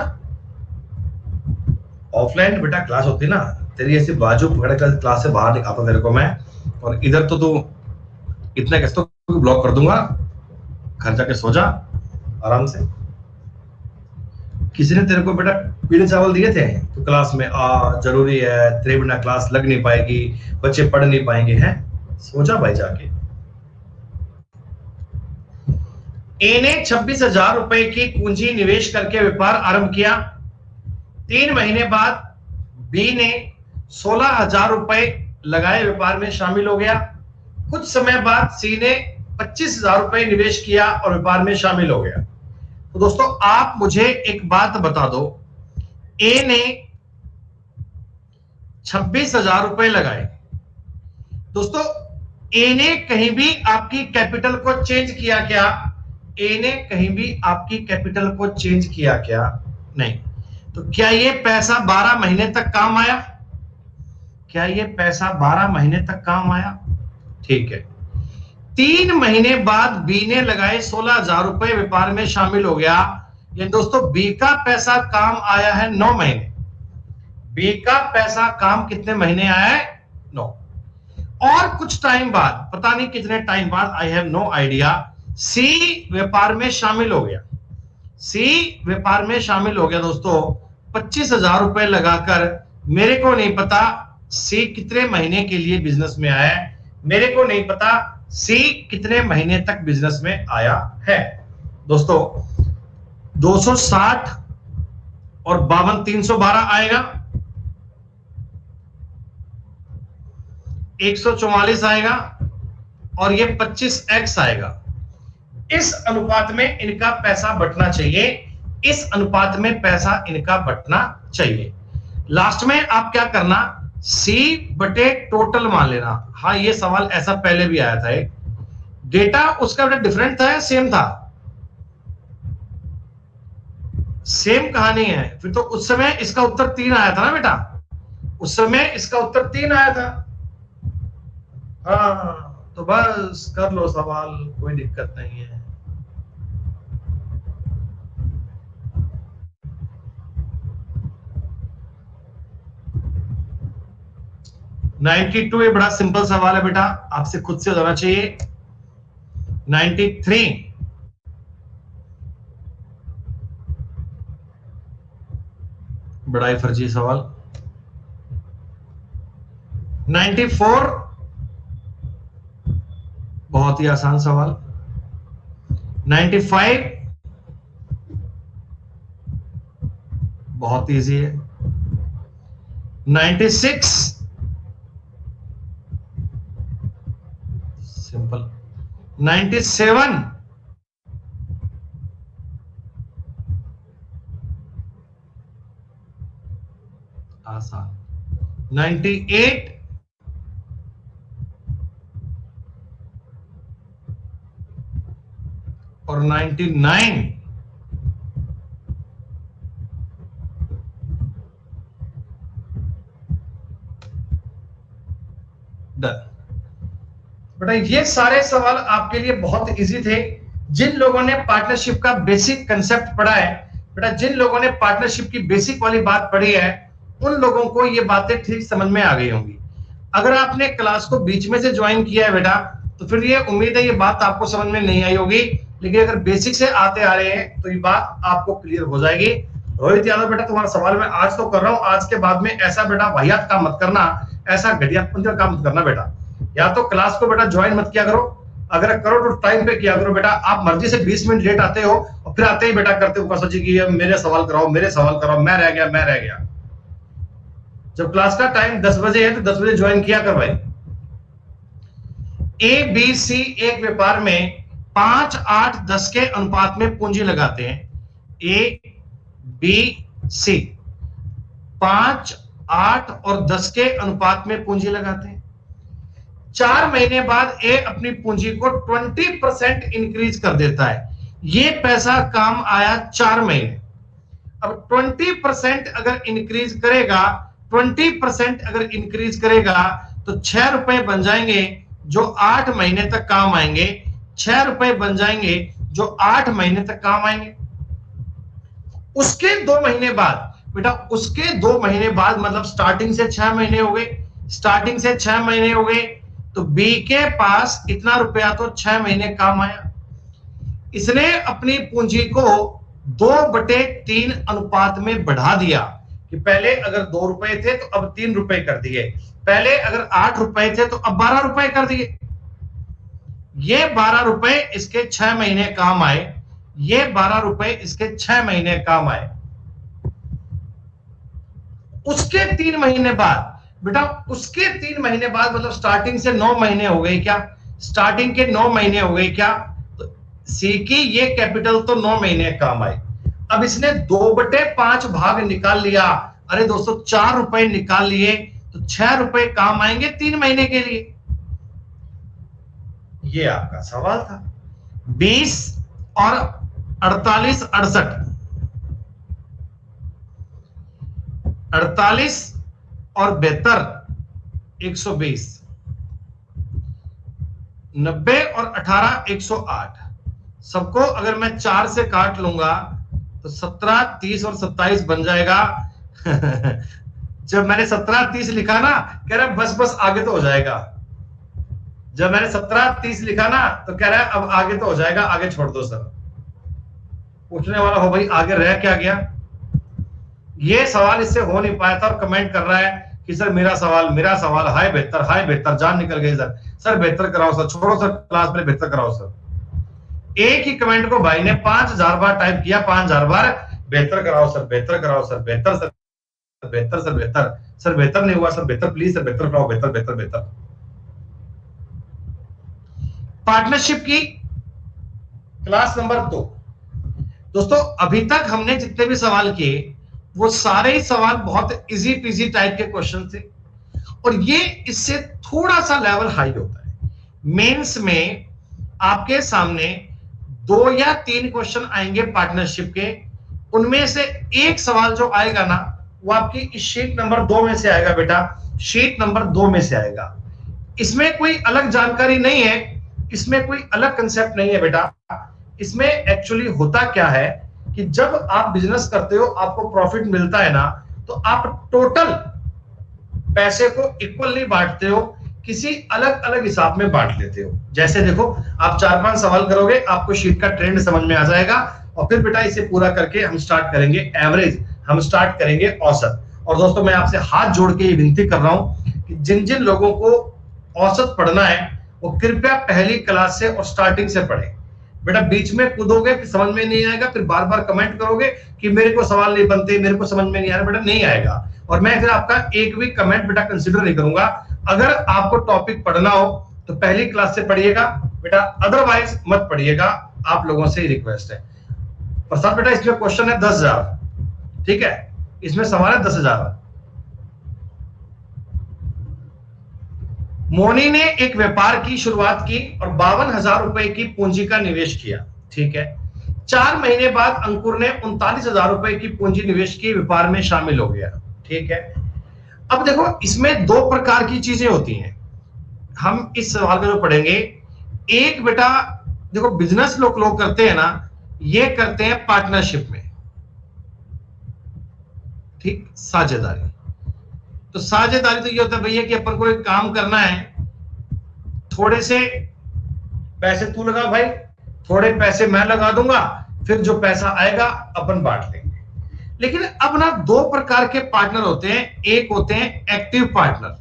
S1: ऑफलाइन बेटा क्लास होती ना, तेरी ऐसी बाजू पकड़ कर क्लास से बाहर निकालता तेरे को मैं, और इधर तो तू इतना कैसे तो ब्लॉक कर दूंगा, घर जाके सो जा आराम से। किसी ने तेरे को बेटा पीले चावल दिए थे तो क्लास में आ जरूरी है, तेरे बिना क्लास लग नहीं पाएगी, बच्चे पढ़ नहीं पाएंगे, हैं सो जा भाई जाके। ए ने 26,000 रुपए की पूंजी निवेश करके व्यापार आरंभ किया, 3 महीने बाद बी ने 16,000 रुपए लगाए, व्यापार में शामिल हो गया। कुछ समय बाद सी ने 25,000 रुपए निवेश किया और व्यापार में शामिल हो गया। तो दोस्तों आप मुझे एक बात बता दो, ए ने 26,000 रुपए लगाए, दोस्तों ए ने कहीं भी आपकी कैपिटल को चेंज किया क्या? ए ने कहीं भी आपकी कैपिटल को चेंज किया क्या? नहीं। तो क्या ये पैसा 12 महीने तक काम आया? क्या ये पैसा 12 महीने तक काम आया? ठीक है। 3 महीने बाद बी ने लगाए 16,000 रुपए, व्यापार में शामिल हो गया। ये दोस्तों बी का पैसा काम आया है 9 महीने, बी का पैसा काम कितने महीने आया है? 9। और कुछ टाइम बाद, पता नहीं कितने टाइम बाद, आई हैव नो आइडिया, सी व्यापार में शामिल हो गया। सी व्यापार में शामिल हो गया दोस्तों 25,000 रुपए लगाकर। मेरे को नहीं पता सी कितने महीने के लिए बिजनेस में आया है, मेरे को नहीं पता सी कितने महीने तक बिजनेस में आया है। दोस्तों 260 और 52 312 आएगा, 144 आएगा और ये 25x आएगा। इस अनुपात में इनका पैसा बटना चाहिए, इस अनुपात में पैसा इनका बटना चाहिए। लास्ट में आप क्या करना, सी बटे टोटल मान लेना। हाँ ये सवाल ऐसा पहले भी आया था, एक डेटा उसका बेटा डिफरेंट था या सेम था? सेम कहानी है, फिर तो उस समय इसका उत्तर 3 आया था ना बेटा, उस समय इसका उत्तर 3 आया था। हाँ तो बस कर लो सवाल, कोई दिक्कत नहीं है। $92 ये बड़ा सिंपल सवाल है बेटा, आपसे खुद से होना चाहिए। 93 बड़ा ही फर्जी सवाल। 94 बहुत ही आसान सवाल। 95 बहुत इजी है। 96 सिंपल। 97 आसान। 98 और 99 डन। बेटा ये सारे सवाल आपके लिए बहुत इजी थे। जिन लोगों ने पार्टनरशिप का बेसिक कंसेप्ट पढ़ा है, बेटा जिन लोगों ने पार्टनरशिप की बेसिक वाली बात पढ़ी है, उन लोगों को ये बातें ठीक समझ में आ गई होंगी। अगर आपने क्लास को बीच में से ज्वाइन किया है बेटा, तो फिर ये उम्मीद है ये बात आपको समझ में नहीं आई होगी, लेकिन अगर बेसिक से आते आ रहे हैं तो ये बात आपको क्लियर हो जाएगी। रोहित यादव बेटा तुम्हारा सवाल मैं आज तो कर रहा हूं, आज के बाद में ऐसा बेटा वाहियात काम मत करना, ऐसा घटिया काम मत करना बेटा। या तो क्लास को बेटा ज्वाइन मत किया करो, अगर करो तो टाइम पे किया करो बेटा। आप मर्जी से 20 मिनट लेट आते हो और फिर आते ही बेटा करते हो सोचिए कि मेरे सवाल कराओ, मेरे सवाल कराओ, मैं रह गया। जब क्लास का टाइम 10 बजे है तो 10 बजे ज्वाइन किया कर भाई। ए बी सी एक व्यापार में 5, 8, 10 के अनुपात में पूंजी लगाते हैं। ए बी सी 5, 8 और 10 के अनुपात में पूंजी लगाते हैं। 4 महीने बाद ए अपनी पूंजी को 20% इंक्रीज कर देता है। ये पैसा काम आया 4 महीने। अब 20% अगर इंक्रीज करेगा, 20% अगर इंक्रीज करेगा तो 6 रुपए बन जाएंगे जो 8 महीने तक काम आएंगे। 6 रुपए बन जाएंगे जो 8 महीने तक काम आएंगे। उसके 2 महीने बाद बेटा, उसके 2 महीने बाद मतलब स्टार्टिंग से 6 महीने हो गए, स्टार्टिंग से 6 महीने हो गए, तो बी के पास इतना रुपया तो 6 महीने काम आया। इसने अपनी पूंजी को 2/3 अनुपात में बढ़ा दिया कि पहले अगर 2 रुपए थे तो अब 3 रुपए कर दिए, पहले अगर 8 रुपए थे तो अब 12 रुपए कर दिए। ये 12 रुपए इसके 6 महीने काम आए, ये 12 रुपए इसके 6 महीने काम आए। उसके 3 महीने बाद बेटा, उसके 3 महीने बाद मतलब स्टार्टिंग से 9 महीने हो गए क्या? स्टार्टिंग के 9 महीने हो गए क्या? तो सी की ये कैपिटल तो 9 महीने काम आई। अब इसने 2/5 भाग निकाल लिया। अरे दोस्तों 4 रुपए निकाल लिए तो 6 रुपए काम आएंगे 3 महीने के लिए। ये आपका सवाल था। 20 और 48, 68, 48 और 72, 120, 90 और 18, 108। सबको अगर मैं 4 से काट लूंगा तो 17, 30 और 27 बन जाएगा। जब मैंने 17, 30 लिखा ना, कह रहा बस आगे तो हो जाएगा। जब मैंने 17, 30 लिखा ना तो कह रहा है अब आगे तो हो जाएगा, आगे छोड़ दो सर। पूछने वाला हो भाई आगे रह क्या गया? ये सवाल इससे हो नहीं पाया था और कमेंट कर रहा है कि सर मेरा सवाल हाय बेहतर, जान निकल गई सर बेहतर कराओ सर, छोड़ो सर क्लास में, बेहतर कराओ सर। एक ही कमेंट को भाई ने 5000 बार टाइप किया, 5000 बार बेहतर कराओ सर, बेहतर कराओ सर, बेहतर सर, बेहतर सर, बेहतर सर, बेहतर नहीं हुआ सर, बेहतर प्लीज सर, बेहतर कराओ, बेहतर। पार्टनरशिप की क्लास नंबर 2। दोस्तों अभी तक हमने जितने भी सवाल किए वो सारे ही सवाल बहुत इजी पीजी टाइप के क्वेश्चन थे, और ये इससे थोड़ा सा लेवल हाई होता है। मेंस में आपके सामने 2 या 3 क्वेश्चन आएंगे पार्टनरशिप के, उनमें से एक सवाल जो आएगा ना वो आपकी इस शीट नंबर 2 में से आएगा बेटा, शीट नंबर 2 में से आएगा। इसमें कोई अलग जानकारी नहीं है, इसमें कोई अलग कंसेप्ट नहीं है बेटा। इसमें एक्चुअली होता क्या है कि जब आप बिजनेस करते हो, आपको प्रॉफिट मिलता है ना, तो आप टोटल पैसे को इक्वली बांटते हो, किसी अलग अलग हिसाब में बांट लेते हो। जैसे देखो आप 4-5 सवाल करोगे, आपको शीट का ट्रेंड समझ में आ जाएगा, और फिर बेटा इसे पूरा करके हम स्टार्ट करेंगे एवरेज, हम स्टार्ट करेंगे औसत। और दोस्तों मैं आपसे हाथ जोड़ के ये विनती कर रहा हूं कि जिन जिन लोगों को औसत पढ़ना है वो कृपया पहली क्लास से और स्टार्टिंग से पढ़े। बेटा बीच में कूदोगे फिर समझ में नहीं आएगा, फिर बार बार कमेंट करोगे कि मेरे को सवाल नहीं बनते, मेरे को समझ में नहीं आ रहा, बेटा नहीं आएगा। और मैं फिर आपका एक भी कमेंट बेटा कंसीडर नहीं करूंगा। अगर आपको टॉपिक पढ़ना हो तो पहली क्लास से पढ़िएगा बेटा, अदरवाइज मत पढ़िएगा, आप लोगों से ही रिक्वेस्ट है। प्रसाद बेटा इसमें क्वेश्चन है 10,000, ठीक है, इसमें सवाल है 10,000। मोनी ने एक व्यापार की शुरुआत की और 52,000 रुपए की पूंजी का निवेश किया, ठीक है। 4 महीने बाद अंकुर ने 39,000 रुपए की पूंजी निवेश की, व्यापार में शामिल हो गया, ठीक है। अब देखो इसमें 2 प्रकार की चीजें होती हैं। हम इस सवाल का जो पढ़ेंगे, एक बेटा देखो बिजनेस लोग करते हैं ना, ये करते हैं पार्टनरशिप में, ठीक, साझेदारी। तो साझेदारी तो ये होता है भैया कि अपन को एक काम करना है, थोड़े से पैसे तू लगा भाई, थोड़े पैसे मैं लगा दूंगा, फिर जो पैसा आएगा अपन बांट लेंगे। लेकिन अब ना दो प्रकार के पार्टनर होते हैं, एक होते हैं एक्टिव पार्टनर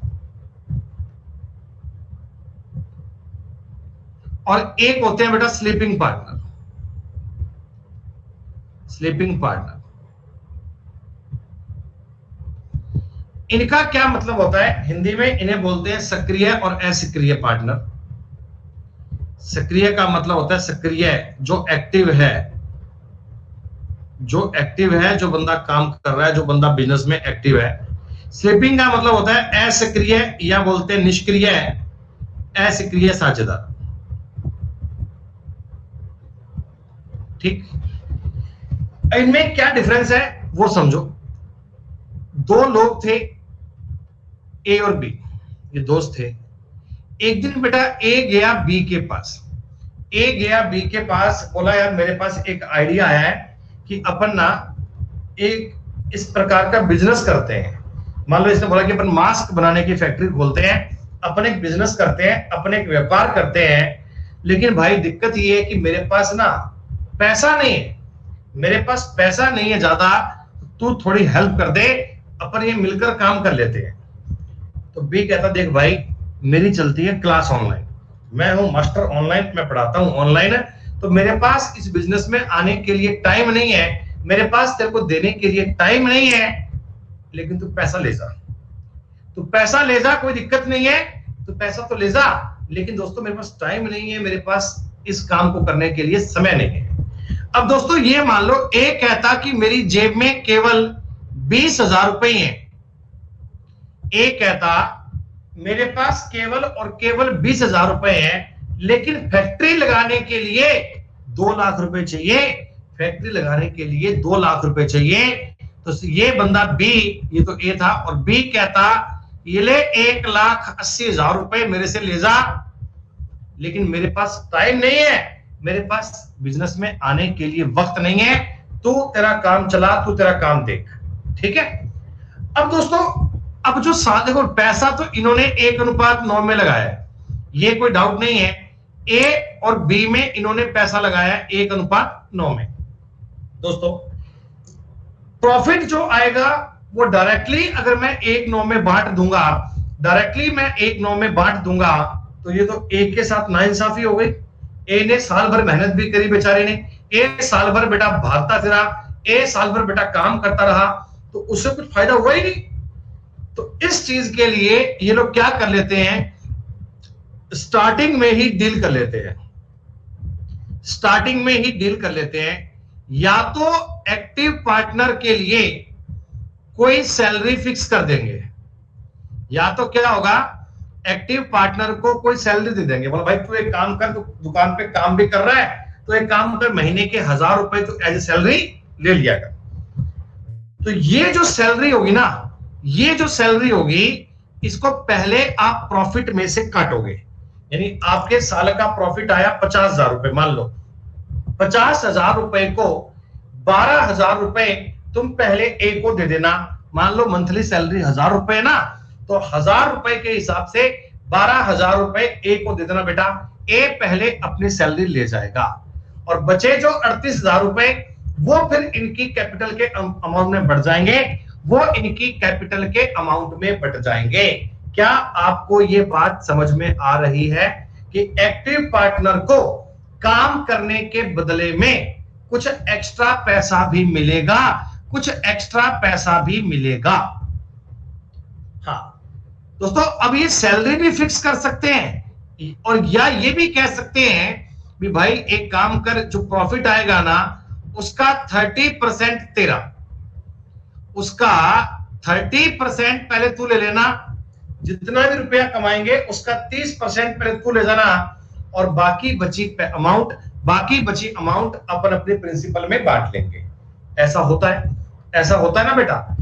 S1: और एक होते हैं बेटा स्लीपिंग पार्टनर। स्लीपिंग पार्टनर, इनका क्या मतलब होता है, हिंदी में इन्हें बोलते हैं सक्रिय और असक्रिय पार्टनर। सक्रिय का मतलब होता है सक्रिय, जो एक्टिव है, जो एक्टिव है, जो बंदा काम कर रहा है, जो बंदा बिजनेस में एक्टिव है। स्लीपिंग का मतलब होता है असक्रिय या बोलते हैं निष्क्रिय, असक्रिय साझेदार, ठीक। इनमें क्या डिफरेंस है वो समझो। दो लोग थे, ए और बी, ये दोस्त थे। एक दिन बेटा ए गया बी के पास, ए गया बी के पास, बोला यार मेरे पास एक आइडिया है कि अपन ना एक इस प्रकार का बिजनेस करते हैं। मान लो इसने बोला कि अपन मास्क बनाने की फैक्ट्री खोलते हैं, अपन एक बिजनेस करते हैं, अपन एक व्यापार करते हैं। लेकिन भाई दिक्कत ये है कि मेरे पास ना पैसा नहीं है, मेरे पास पैसा नहीं है ज्यादा, तू थोड़ी हेल्प कर दे, अपन ये मिलकर काम कर लेते हैं। तो बी कहता देख भाई, मेरी चलती है क्लास ऑनलाइन, मैं हूं मास्टर ऑनलाइन, मैं पढ़ाता हूं ऑनलाइन, तो मेरे पास इस बिजनेस में आने के लिए टाइम नहीं है, मेरे पास तेरे को देने के लिए टाइम नहीं है, लेकिन तू पैसा ले जा, तू पैसा ले जा, कोई दिक्कत नहीं है, तू पैसा तो ले जा, लेकिन दोस्तों मेरे पास टाइम नहीं है, मेरे पास इस काम को करने के लिए समय नहीं है। अब दोस्तों ये मान लो ए कहता कि मेरी जेब में केवल 20,000 रुपए हैं, ए कहता मेरे पास केवल और केवल 20,000 रुपए हैं, लेकिन फैक्ट्री लगाने के लिए 2 लाख रुपए चाहिए, फैक्ट्री लगाने के लिए 2 लाख रुपए चाहिए। तो ये बंदा बी, ये तो ए था, और बी कहता ये ले 1,80,000 रुपए मेरे से ले जा, लेकिन मेरे पास टाइम नहीं है, मेरे पास बिजनेस में आने के लिए वक्त नहीं है, तू तेरा काम चला, तू तेरा काम देख, ठीक है। अब दोस्तों अब जो साथ देखो, पैसा तो इन्होंने 1:9 में लगाया है, ये कोई डाउट नहीं है। ए और बी में इन्होंने पैसा लगाया है 1:9 में। दोस्तों प्रॉफिट जो आएगा वो डायरेक्टली अगर मैं 1:9 में बांट दूंगा, डायरेक्टली मैं 1:9 में बांट दूंगा, तो ये तो ए के साथ नाइंसाफी हो गई। ए ने साल भर मेहनत भी करी बेचारे ने, ए साल भर बेटा भागता फिरा, ए साल भर बेटा काम करता रहा, तो उससे कुछ फायदा हुआ ही नहीं। तो इस चीज के लिए ये लोग क्या कर लेते हैं, स्टार्टिंग में ही डील कर लेते हैं, स्टार्टिंग में ही डील कर लेते हैं। या तो एक्टिव पार्टनर के लिए कोई सैलरी फिक्स कर देंगे, या तो क्या होगा, एक्टिव पार्टनर को कोई सैलरी दे देंगे, बोला भाई तू एक काम कर, तू दुकान पे काम भी कर रहा है, तो एक काम कर, महीने के 1,000 रुपए तो एज ए सैलरी ले लिया कर। तो ये जो सैलरी होगी ना, ये जो सैलरी होगी, इसको पहले आप प्रॉफिट में से काटोगे। यानी आपके साल का प्रॉफिट आया 50,000 रुपए, मान लो 50,000 रुपए को 12,000 रुपए तुम पहले ए को दे देना। मान लो मंथली सैलरी 1,000 रुपए ना, तो 1,000 रुपए के हिसाब से 12,000 रुपए ए को दे देना बेटा। ए पहले अपनी सैलरी ले जाएगा, और बचे जो 38,000 रुपए वो फिर इनकी कैपिटल के अमाउंट में बढ़ जाएंगे, वो इनकी कैपिटल के अमाउंट में बढ़ जाएंगे। क्या आपको ये बात समझ में आ रही है कि एक्टिव पार्टनर को काम करने के बदले में कुछ एक्स्ट्रा पैसा भी मिलेगा, कुछ एक्स्ट्रा पैसा भी मिलेगा। हाँ दोस्तों, अब ये सैलरी भी फिक्स कर सकते हैं, और या ये भी कह सकते हैं भी भाई एक काम कर, जो प्रॉफिट आएगा ना उसका 30% तेरा, उसका 30% पहले तू ले लेना, जितना भी रुपया कमाएंगे उसका 30% पहले तू ले जाना, और बाकी बची अमाउंट अपन अपने प्रिंसिपल में बांट लेंगे। ऐसा होता है, ऐसा होता है ना बेटा,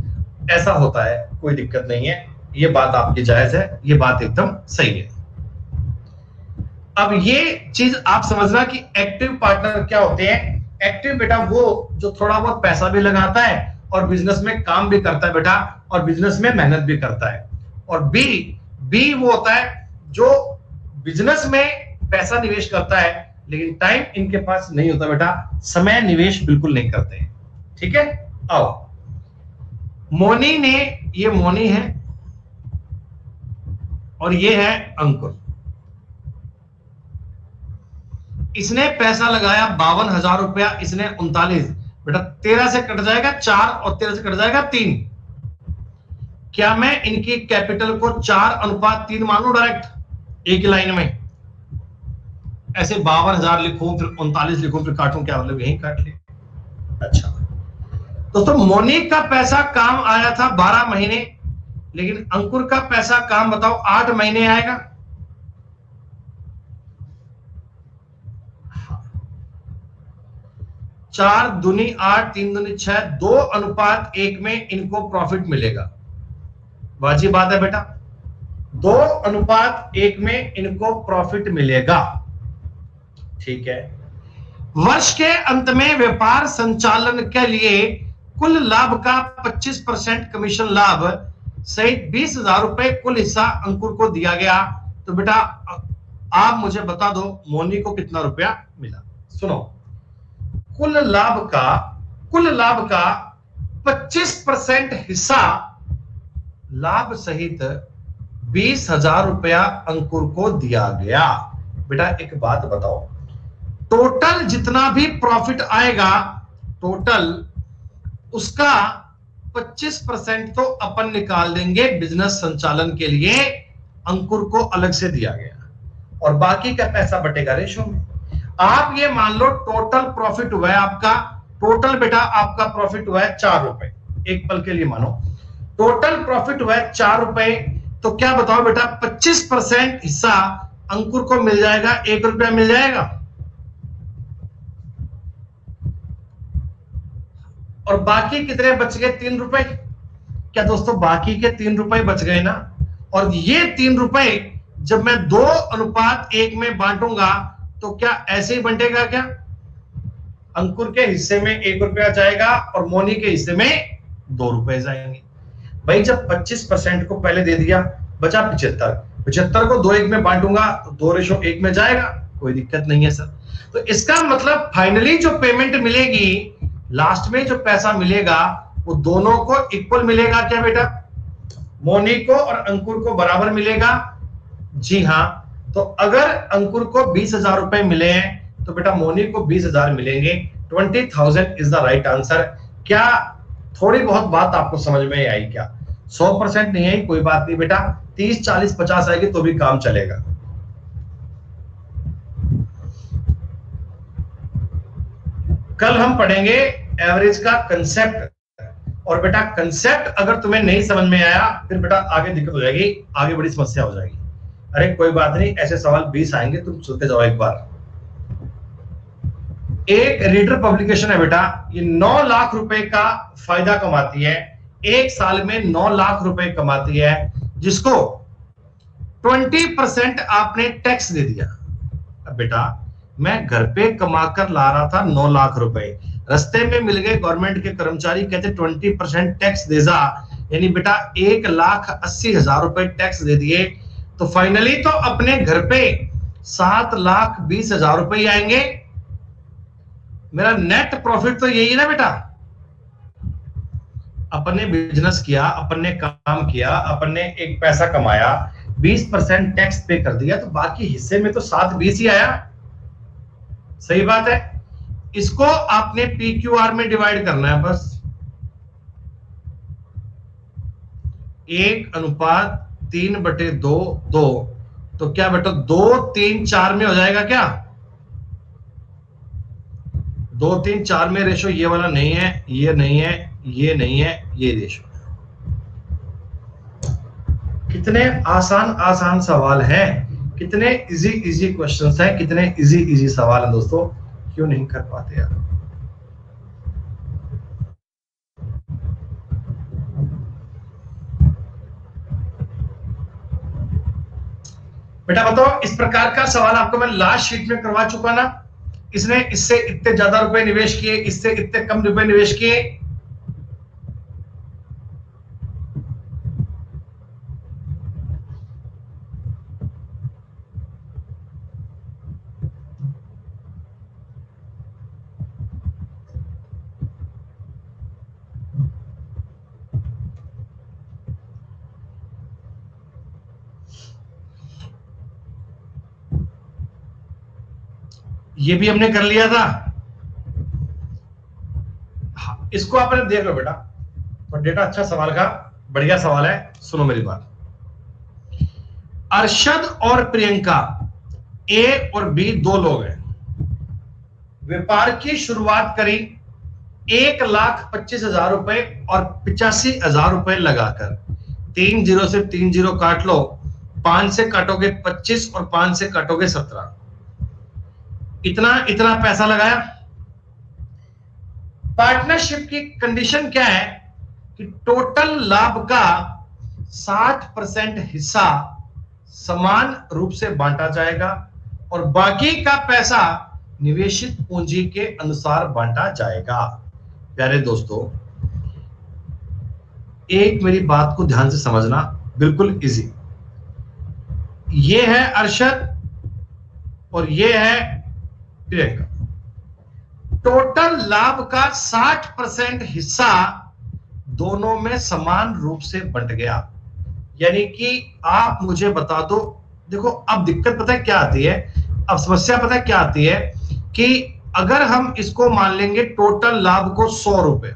S1: ऐसा होता है, कोई दिक्कत नहीं है, ये बात आपकी जायज है, ये बात एकदम सही है। अब ये चीज आप समझना कि एक्टिव पार्टनर क्या होते हैं। एक्टिव बेटा वो जो थोड़ा बहुत पैसा भी लगाता है और बिजनेस में काम भी करता है बेटा, और बिजनेस में मेहनत भी करता है। और बी, बी वो होता है जो बिजनेस में पैसा निवेश करता है लेकिन टाइम इनके पास नहीं होता बेटा, समय निवेश बिल्कुल नहीं करते हैं। ठीक है, आओ मोनी ने, ये मोनी है और ये है अंकुर। इसने पैसा लगाया 52,000 रुपया, इसने 39। बेटा 13 से कट जाएगा 4 और 13 से कट जाएगा 3। क्या मैं इनकी कैपिटल को 4:3 मानू डायरेक्ट एक लाइन में? ऐसे 52,000 लिखूं फिर 39 लिखूं फिर काटूं, क्या मतलब यही काट ले? अच्छा दोस्तों, मोनिक का पैसा काम आया था 12 महीने, लेकिन अंकुर का पैसा काम बताओ 8 महीने आएगा। 4 दूनी 8, 3 दूनी 6, 2:1 में इनको प्रॉफिट मिलेगा। वाजिब बात है बेटा, 2:1 में इनको प्रॉफिट मिलेगा। ठीक है, वर्ष के अंत में व्यापार संचालन के लिए कुल लाभ का 25% कमीशन लाभ सहित 20,000 रुपए कुल हिस्सा अंकुर को दिया गया। तो बेटा आप मुझे बता दो मोनी को कितना रुपया मिला। सुनो, कुल लाभ का 25% हिस्सा लाभ सहित 20,000 रुपया अंकुर को दिया गया। बेटा एक बात बताओ, टोटल जितना भी प्रॉफिट आएगा टोटल, उसका 25% तो अपन निकाल देंगे बिजनेस संचालन के लिए, अंकुर को अलग से दिया गया और बाकी का पैसा बटेगा रेशो में। आप ये मान लो टोटल प्रॉफिट हुआ है आपका, टोटल बेटा आपका प्रॉफिट हुआ है 4 रुपए, एक पल के लिए मानो टोटल प्रॉफिट हुआ है 4 रुपए। तो क्या बताओ बेटा, 25% हिस्सा अंकुर को मिल जाएगा, 1 रुपया मिल जाएगा। और बाकी कितने बच गए? 3 रुपए। क्या दोस्तों बाकी के 3 रुपए बच गए ना? और ये 3 रुपए जब मैं 2:1 में बांटूंगा तो क्या ऐसे ही बंटेगा क्या? अंकुर के हिस्से में 1 रुपया जाएगा और मोनी के हिस्से में 2 रुपए जाएंगे। भाई जब 25% को पहले दे दिया, बचा 75 को 2:1 में बांटूंगा तो 2:1 में जाएगा, कोई दिक्कत नहीं है सर। तो इसका मतलब फाइनली जो पेमेंट मिलेगी, लास्ट में जो पैसा मिलेगा वो दोनों को इक्वल मिलेगा क्या बेटा? मोनी को और अंकुर को बराबर मिलेगा। जी हाँ, तो अगर अंकुर को 20,000 रुपए मिले हैं तो बेटा मोनी को 20,000 मिलेंगे। 20,000 इज द राइट आंसर। क्या थोड़ी बहुत बात आपको समझ में आई क्या? 100% नहीं आई, कोई बात नहीं बेटा, 30, 40, 50 आएगी तो भी काम चलेगा। कल हम पढ़ेंगे एवरेज का कंसेप्ट, और बेटा कंसेप्ट अगर तुम्हें नहीं समझ में आया फिर बेटा आगे दिक्कत हो जाएगी, आगे बड़ी समस्या हो जाएगी। अरे कोई बात नहीं, ऐसे सवाल 20 आएंगे, तुम सुनते जाओ एक बार। एक रीडर पब्लिकेशन है बेटा, ये 9 लाख रुपए का फायदा कमाती है, एक साल में 9 लाख रुपए कमाती है, जिसको 20% आपने टैक्स दे दिया। अब बेटा मैं घर पे कमाकर ला रहा था 9 लाख रुपए, रास्ते में मिल गए गवर्नमेंट के कर्मचारी, कहते 20% टैक्स दे जा, यानी बेटा 1,80,000 रुपए टैक्स दे दिए। तो फाइनली तो अपने घर पे 7,20,000 रुपए ही आएंगे। मेरा नेट प्रॉफिट तो यही है ना बेटा, अपन ने बिजनेस किया, अपन ने काम किया, अपन ने एक पैसा कमाया, 20% टैक्स पे कर दिया, तो बाकी हिस्से में तो 7-20 ही आया। सही बात है, इसको आपने PQR में डिवाइड करना है बस। 1:3/2, तो क्या बेटा 2, 3, 4 में हो जाएगा क्या? 2, 3, 4 में रेशो ये वाला नहीं है, ये नहीं है, ये नहीं है, ये रेशो। कितने आसान आसान सवाल हैं, कितने इजी इजी क्वेश्चंस हैं, कितने इजी इजी सवाल हैं दोस्तों, क्यों नहीं कर पाते यार? बेटा बताओ, इस प्रकार का सवाल आपको मैं लास्ट शीट में करवा चुका ना। इसने इससे इतने ज्यादा रुपए निवेश किए, इससे इतने कम रुपए निवेश किए। ये भी हमने कर लिया था। हाँ, इसको आपने देख लो बेटा। तो डेटा अच्छा सवाल का, बढ़िया सवाल है, सुनो मेरी बात। अरशद और प्रियंका, ए और बी दो लोग हैं। व्यापार की शुरुआत करी 1,25,000 रुपए और 85,000 रुपए लगाकर। 3 जीरो से 3 जीरो काट लो, 5 से काटोगे 25 और 5 से काटोगे 17। इतना इतना पैसा लगाया। पार्टनरशिप की कंडीशन क्या है कि टोटल लाभ का 60% हिस्सा समान रूप से बांटा जाएगा और बाकी का पैसा निवेशित पूंजी के अनुसार बांटा जाएगा। प्यारे दोस्तों, एक मेरी बात को ध्यान से समझना, बिल्कुल इजी। ये है अरशद और ये है प्रियंका। टोटल लाभ का 60% हिस्सा दोनों में समान रूप से बंट गया। यानी कि आप मुझे बता दो, देखो अब दिक्कत पता है क्या आती है, अब समस्या पता है क्या आती है कि अगर हम इसको मान लेंगे टोटल लाभ को 100 रुपए,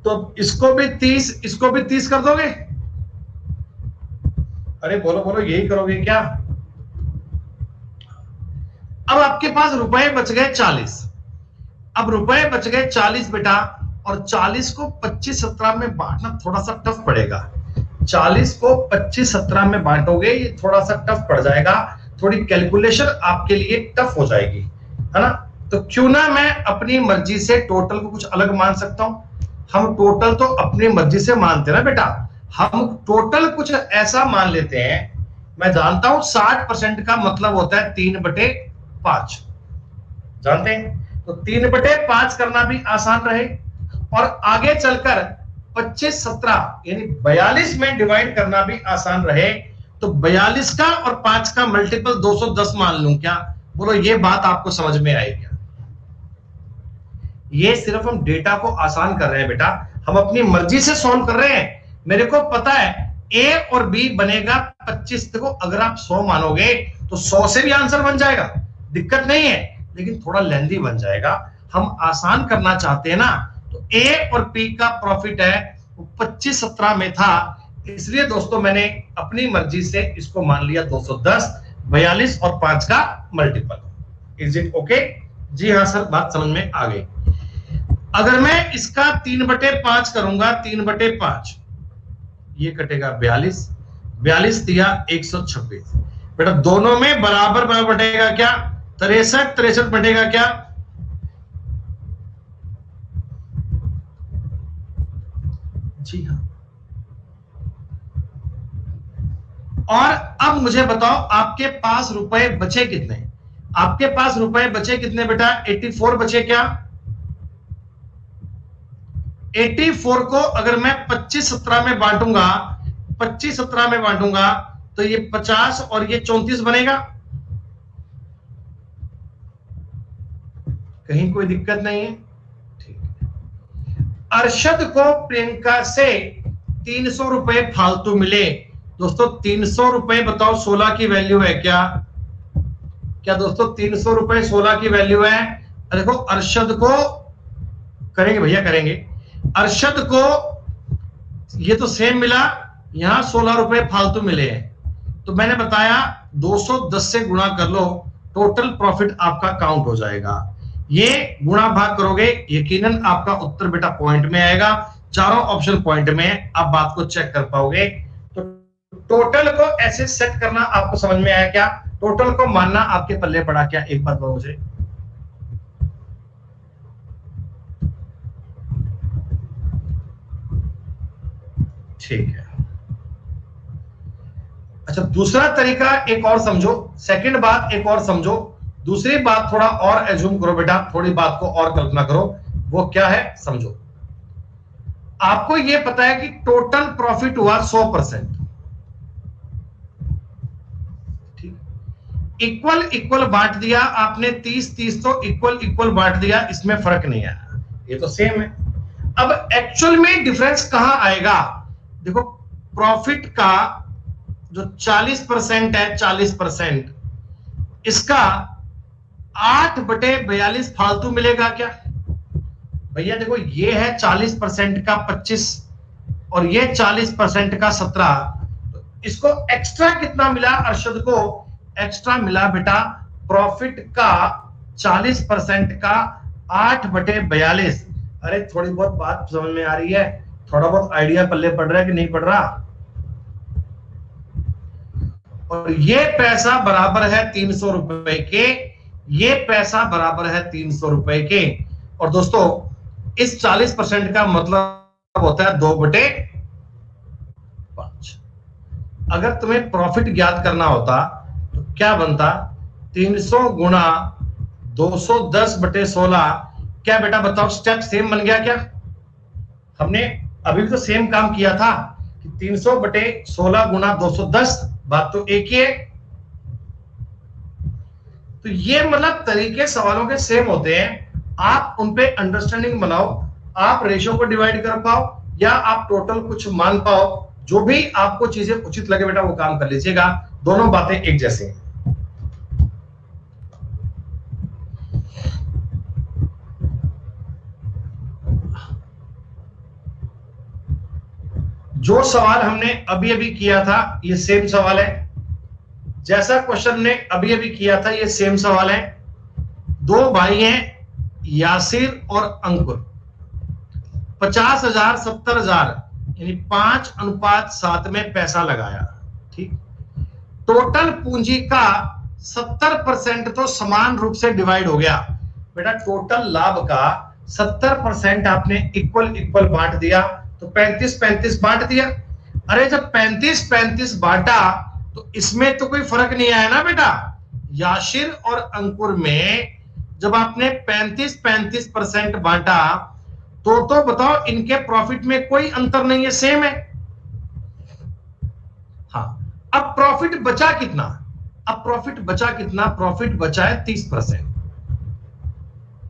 S1: तो इसको भी 30, इसको भी 30 कर दोगे? अरे बोलो बोलो, यही करोगे क्या? अब आपके पास रुपए बच गए 40। अब रुपए बच गए 40 बेटा, और 40 को 25-17 में बांटना थोड़ा सा टफ पड़ेगा। 40 को 25-17 में बांटोगे, ये थोड़ा सा टफ पड़ जाएगा, थोड़ी कैलकुलेशन आपके लिए टफ हो जाएगी, है ना? तो क्यों ना मैं अपनी मर्जी से टोटल को कुछ अलग मान सकता हूं। हम टोटल तो अपनी मर्जी से मानते हैं ना बेटा, हम टोटल कुछ ऐसा मान लेते हैं। मैं जानता हूं 60% का मतलब होता है 3/5, जानते हैं? तो 3/5 करना भी आसान रहे, और आगे चलकर 25-17 यानी 42 में डिवाइड करना भी आसान रहे। तो 42 का और 5 का मल्टीपल 210 मान लूं क्या? बोलो, ये बात आपको समझ में आई क्या? ये सिर्फ हम डेटा को आसान कर रहे हैं बेटा, हम अपनी मर्जी से सॉल्व कर रहे हैं। मेरे को पता है ए और बी बनेगा 25। देखो, अगर आप 100 मानोगे तो 100 से भी आंसर बन जाएगा, दिक्कत नहीं है, लेकिन थोड़ा लेंथी बन जाएगा। हम आसान करना चाहते हैं ना, तो ए और पी का प्रॉफिट है वो 25-17 में था, इसलिए दोस्तों मैंने अपनी मर्जी से इसको मान लिया 210, 42 और 5 का मल्टीपल। Is it okay? जी हाँ सर, बात समझ में आ गई। अगर मैं इसका 3/5 करूंगा, 3/5 ये कटेगा 42, 42 दिया 126। बेटा दोनों में बराबर बराबर बटेगा क्या? 63 बटेगा क्या? जी हाँ। और अब मुझे बताओ, आपके पास रुपए बचे कितने? आपके पास रुपए बचे कितने बेटा? 84 बचे क्या? 84 को अगर मैं 25-17 में बांटूंगा, 25-17 में बांटूंगा तो ये 50 और ये 34 बनेगा। कहीं कोई दिक्कत नहीं है? ठीक है। अरशद को प्रियंका से 300 रुपए फालतू मिले। दोस्तों 300 रुपए बताओ 16 की वैल्यू है क्या? क्या दोस्तों 300 रुपए 16 की वैल्यू है? देखो अरशद को करेंगे भैया, करेंगे। अरशद को ये तो सेम मिला, यहां 16 रुपए फालतू मिले हैं, तो मैंने बताया 210 से गुणा कर लो, टोटल प्रॉफिट आपका काउंट हो जाएगा। ये गुणा भाग करोगे, यकीनन आपका उत्तर बेटा पॉइंट में आएगा। चारों ऑप्शन पॉइंट में, आप बात को चेक कर पाओगे। तो टोटल को ऐसे सेट करना आपको समझ में आया क्या? टोटल को मानना आपके पल्ले पड़ा क्या? एक बात बताओ मुझे। ठीक है, अच्छा, दूसरा तरीका एक और समझो, सेकंड बात एक और समझो, दूसरी बात थोड़ा और एज्यूम करो बेटा, थोड़ी बात को और कल्पना करो, वो क्या है समझो। आपको यह पता है कि टोटल प्रॉफिट हुआ 100%, ठीक, इक्वल इक्वल बांट दिया आपने, 30-30 तो इक्वल इक्वल बांट दिया, इसमें फर्क नहीं आया, ये तो सेम है। अब एक्चुअल में डिफरेंस कहां आएगा? देखो, प्रॉफिट का जो 40% है, 40% इसका 8/42 फालतू मिलेगा क्या? भैया देखो, ये है 40% का 25 और ये 40% का 17, तो इसको एक्स्ट्रा कितना मिला अरशद को? एक्स्ट्रा मिला बेटा प्रॉफिट का 40% का 8/42। अरे थोड़ी बहुत बात समझ में आ रही है? थोड़ा बहुत आइडिया पल्ले पड़ रहा है कि नहीं पड़ रहा? और ये पैसा बराबर है 300 रुपए के, ये पैसा बराबर है 300 रुपए के। और दोस्तों, इस 40% का मतलब होता है 2/5। अगर तुम्हें प्रॉफिट ज्ञात करना होता तो क्या बनता? 300 गुणा 210/16। क्या बेटा बताओ, स्टेप सेम बन गया क्या? हमने अभी भी तो सेम काम किया था कि 300/16 गुणा 210, बात तो एक ही है। तो ये मतलब तरीके सवालों के सेम होते हैं, आप उन पे अंडरस्टैंडिंग बनाओ, आप रेशियो को डिवाइड कर पाओ या आप टोटल कुछ मान पाओ, जो भी आपको चीजें उचित लगे बेटा वो काम कर लीजिएगा, दोनों बातें एक जैसी हैं। जो सवाल हमने अभी अभी किया था ये सेम सवाल है, जैसा क्वेश्चन ने अभी अभी किया था ये सेम सवाल है। दो भाई हैं यासिर और अंकुर, 50,000 70,000 यानी 5:7 में पैसा लगाया, ठीक। टोटल पूंजी का 70% तो समान रूप से डिवाइड हो गया बेटा, टोटल लाभ का 70% आपने इक्वल इक्वल बांट दिया, तो 35-35 बांट दिया। अरे जब 35-35 बांटा तो इसमें तो कोई फर्क नहीं आया ना बेटा, याशिर और अंकुर में जब आपने 35-35% बांटा तो बताओ इनके प्रॉफिट में कोई अंतर नहीं है, सेम है। हाँ, अब प्रॉफिट बचा कितना? अब प्रॉफिट बचा कितना? प्रॉफिट बचा है 30%,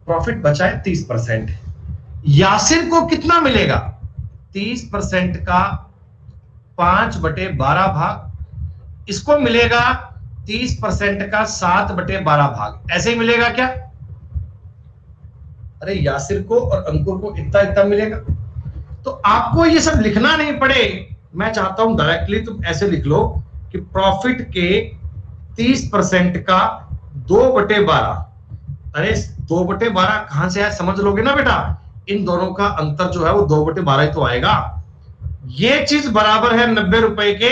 S1: प्रॉफिट बचा है 30%। यासिर को कितना मिलेगा? 30% का 5/12 भाग, इसको मिलेगा 30% का 7/12 भाग, ऐसे ही मिलेगा क्या? अरे यासिर को और अंकुर को इतना इतना मिलेगा। तो आपको ये सब लिखना नहीं पड़े, मैं चाहता हूं डायरेक्टली तुम ऐसे लिख लो कि प्रॉफिट के 30% का 2/12। अरे 2/12 कहां से आया समझ लोगे ना बेटा, इन दोनों का अंतर जो है वो 2/12 ही तो आएगा। ये चीज बराबर है 90 रुपए के,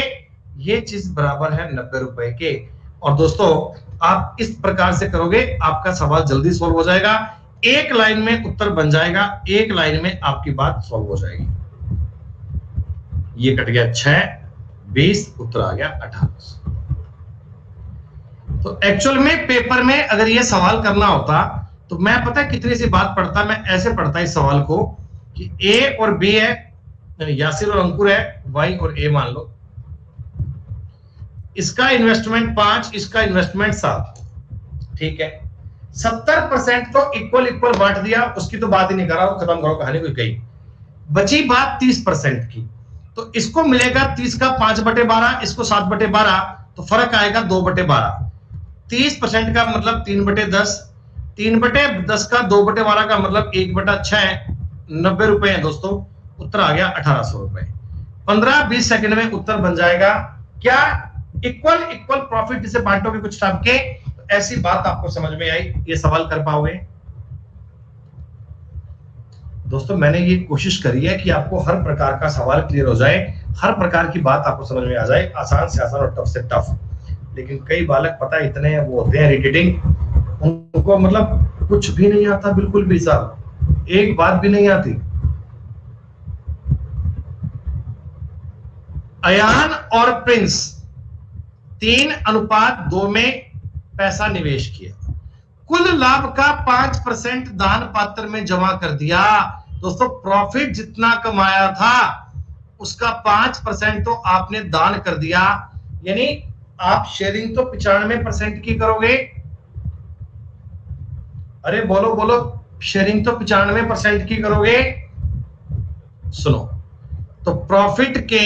S1: ये चीज बराबर है 90 रुपए के। और दोस्तों आप इस प्रकार से करोगे आपका सवाल जल्दी सॉल्व हो जाएगा, एक लाइन में उत्तर बन जाएगा, एक लाइन में आपकी बात सॉल्व हो जाएगी। ये कट गया 6, 20, उत्तर आ गया 1800। तो एक्चुअल में पेपर में अगर ये सवाल करना होता तो मैं पता है कितनी सी बात पढ़ता, मैं ऐसे पढ़ता इस सवाल को कि ए और बी है, यासिर और अंकुर है, वाई और ए मान लो, इसका इन्वेस्टमेंट 5, इसका इन्वेस्टमेंट 7, ठीक है। 70% तो इक्वल इक्वल बांट दिया, उसकी तो बात ही नहीं कर रहा, खत्म करो कहानी, कोई कही। बची बात 30% की, तो इसको मिलेगा 30 का 5/12, इसको 7/12, तो फर्क आएगा 2/12। 30% का मतलब 3/10, 3/10 का 2/12 का मतलब 1/6, 90 रुपए है दोस्तों, उत्तर आ गया 1800 रुपए। 15-20 सेकंड में उत्तर बन जाएगा। क्या इक्वल इक्वल प्रॉफिट जिसे बांटोगे कुछ टाइम के, तो ऐसी बात आपको समझ में आई, ये सवाल कर पाओगे? दोस्तों मैंने ये कोशिश करी है कि आपको हर प्रकार का सवाल क्लियर हो जाए, हर प्रकार की बात आपको समझ में आ जाए, आसान से आसान और टफ से टफ। लेकिन कई बालक पता है इतने वो होते हैं इरिटेटिंग, उनको मतलब कुछ भी नहीं आता, बिल्कुल भी साहब, एक बात भी नहीं आती। अयान और प्रिंस 3:2 में पैसा निवेश किया, कुल लाभ का 5% दान पात्र में जमा कर दिया। दोस्तों प्रॉफिट जितना कमाया था उसका 5% तो आपने दान कर दिया, यानी आप शेयरिंग तो 95% की करोगे। अरे बोलो बोलो, शेयरिंग तो 95% की करोगे। सुनो, तो प्रॉफिट के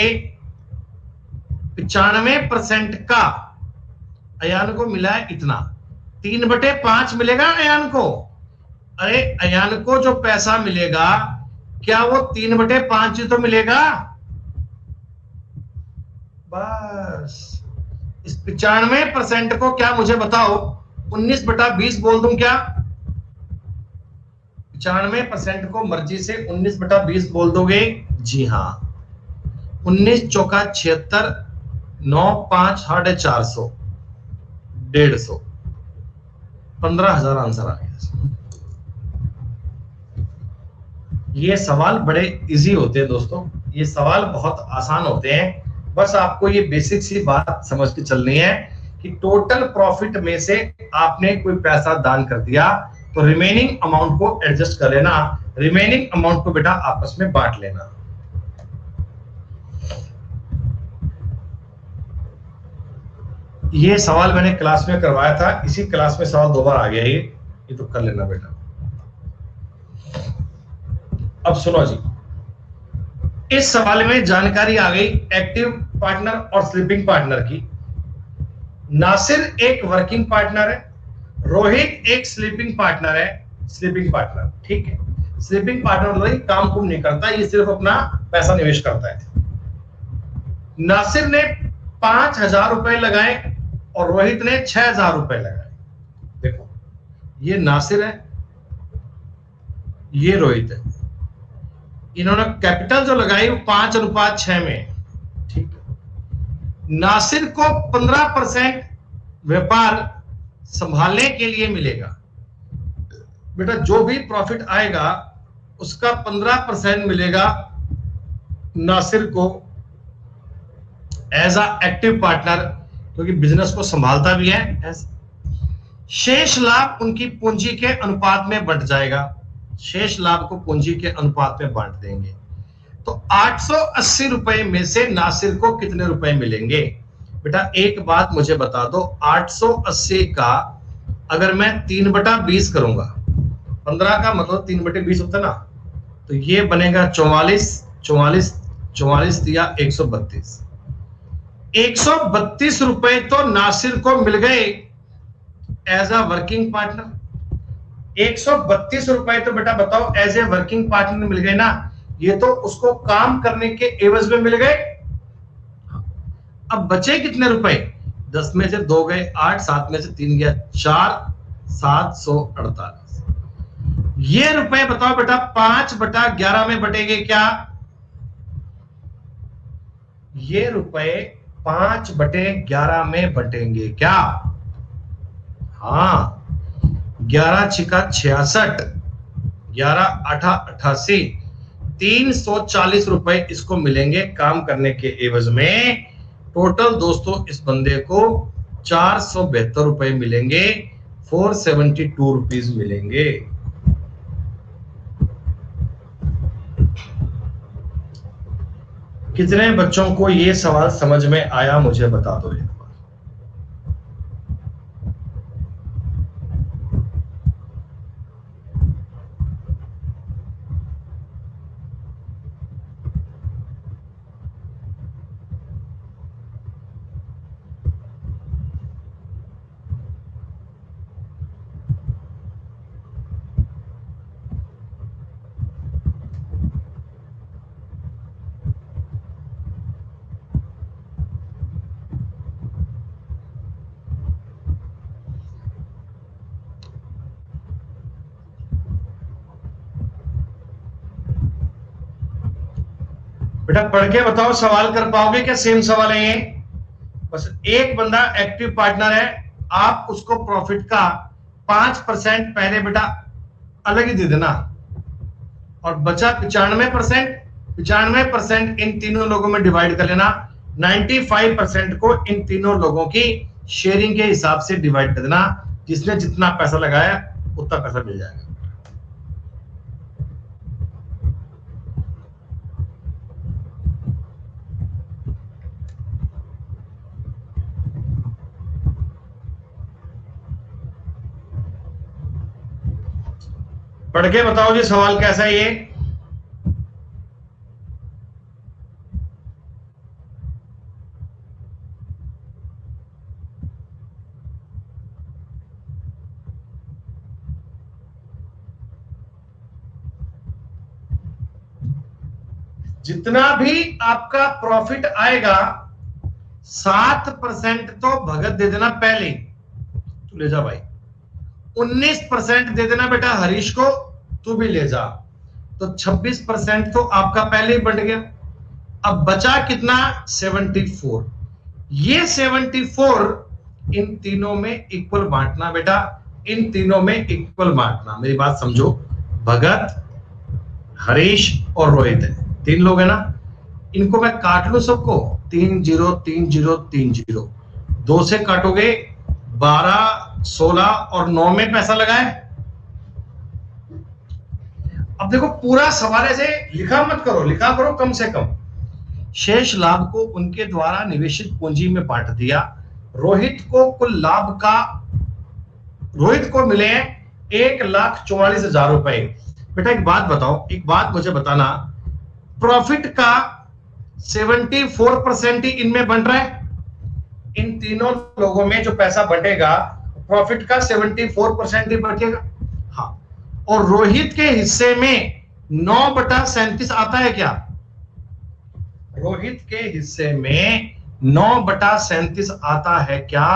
S1: 95% का अयान को मिला है इतना, 3/5 मिलेगा अयान को। अरे अयान को जो पैसा मिलेगा क्या वो 3/5 ही तो मिलेगा? बस इस 95% को क्या मुझे बताओ 19/20 बोल दूं क्या? 95% को मर्जी से 19/20 बोल दोगे? जी हाँ, 19 चौका 76, 9 5 450, 150, 15,000 आंसर आ गया। ये सवाल बड़े इजी होते हैं दोस्तों, ये सवाल बहुत आसान होते हैं। बस आपको ये बेसिक सी बात समझ के चलनी है कि टोटल प्रॉफिट में से आपने कोई पैसा दान कर दिया तो रिमेनिंग अमाउंट को एडजस्ट कर लेना, रिमेनिंग अमाउंट को बेटा आपस में बांट लेना। ये सवाल मैंने क्लास में करवाया था, इसी क्लास में सवाल 2 बार आ गया ये तो कर लेना बेटा। अब सुनो जी, इस सवाल में जानकारी आ गई एक्टिव पार्टनर और स्लीपिंग पार्टनर की। नासिर एक वर्किंग पार्टनर है, रोहित एक स्लीपिंग पार्टनर है। स्लीपिंग पार्टनर ठीक है, स्लीपिंग पार्टनर मतलब काम कुम नहीं करता, ये सिर्फ अपना पैसा निवेश करता है। नासिर ने 5,000 रुपए लगाए और रोहित ने 6,000 रुपए लगाए। देखो ये नासिर है, ये रोहित है, इन्होंने कैपिटल जो लगाई वो 5:6 में, ठीक है। नासिर को 15% व्यापार संभालने के लिए मिलेगा। बेटा जो भी प्रॉफिट आएगा उसका 15% मिलेगा नासिर को एज अ एक्टिव पार्टनर, क्योंकि बिजनेस को संभालता भी है। शेष लाभ उनकी पूंजी के अनुपात में बंट जाएगा, शेष लाभ को पूंजी के अनुपात में बांट देंगे। तो 880 रुपए में से नासिर को कितने रुपए मिलेंगे? बेटा एक बात मुझे बता दो, 880 का अगर मैं 3/20 करूंगा, 15 का मतलब 3/20 होता है ना, तो ये बनेगा 44, 44, 44 दिया 132। 132 रुपए तो नासिर को मिल गए एज अ वर्किंग पार्टनर। 132 रुपए तो बेटा बताओ एज ए वर्किंग पार्टनर मिल गए ना, ये तो उसको काम करने के एवज में मिल गए। अब बचे कितने रुपए? 10 में से 2 गए 8, 7 में से 3 गया 4, 748। ये रुपए बताओ बेटा 5/11 में बटेंगे क्या? ये रुपए 5/11 में बटेंगे क्या? हाँ, 11 छिका 66, 11 8 88, 340 रुपए इसको मिलेंगे काम करने के एवज में। टोटल दोस्तों इस बंदे को 472 रुपए मिलेंगे, 472 रुपीज मिलेंगे। कितने बच्चों को ये सवाल समझ में आया मुझे बता दो। बेटा पढ़ के बताओ सवाल कर पाओगे क्या? सेम सवाल है ये, बस एक बंदा एक्टिव पार्टनर है, आप उसको प्रॉफिट का 5% पहले बेटा अलग ही दे देना और बचा 95%, 95% इन तीनों लोगों में डिवाइड कर लेना। 95% को इन तीनों लोगों की शेयरिंग के हिसाब से डिवाइड कर देना, जिसने जितना पैसा लगाया उतना पैसा मिल जाएगा। पढ़ के बताओ जी सवाल कैसा है ये। जितना भी आपका प्रॉफिट आएगा 7% तो भगत दे देना पहले, तू ले जा भाई। 19% दे देना बेटा हरीश को, तू भी ले जा। तो 26% तो आपका पहले ही बढ़ गया। अब बचा कितना? 74। ये 74 इन तीनों में इक्वल बांटना बेटा, इन तीनों में इक्वल बांटना। मेरी बात समझो, भगत, हरीश और रोहित है, 3 लोग है ना। इनको मैं काट लू सबको, 3 0 3 0 3 0, 2 से काटोगे 12 16 और 9 में पैसा लगाए। अब देखो पूरा सवाल ऐसे लिखा मत करो, लिखा करो कम से कम। शेष लाभ को उनके द्वारा निवेशित पूंजी में बांट दिया। रोहित को कुल लाभ का, रोहित को मिले 1,44,000 रुपए। बेटा एक बात बताओ, एक बात मुझे बताना, प्रॉफिट का 74% ही इनमें बन रहा है। इन तीनों लोगों में जो पैसा बटेगा प्रॉफिट का 74% ही बचेगा। हाँ, और रोहित के हिस्से में 9/37 आता है क्या? रोहित के हिस्से में 9/37 आता है क्या?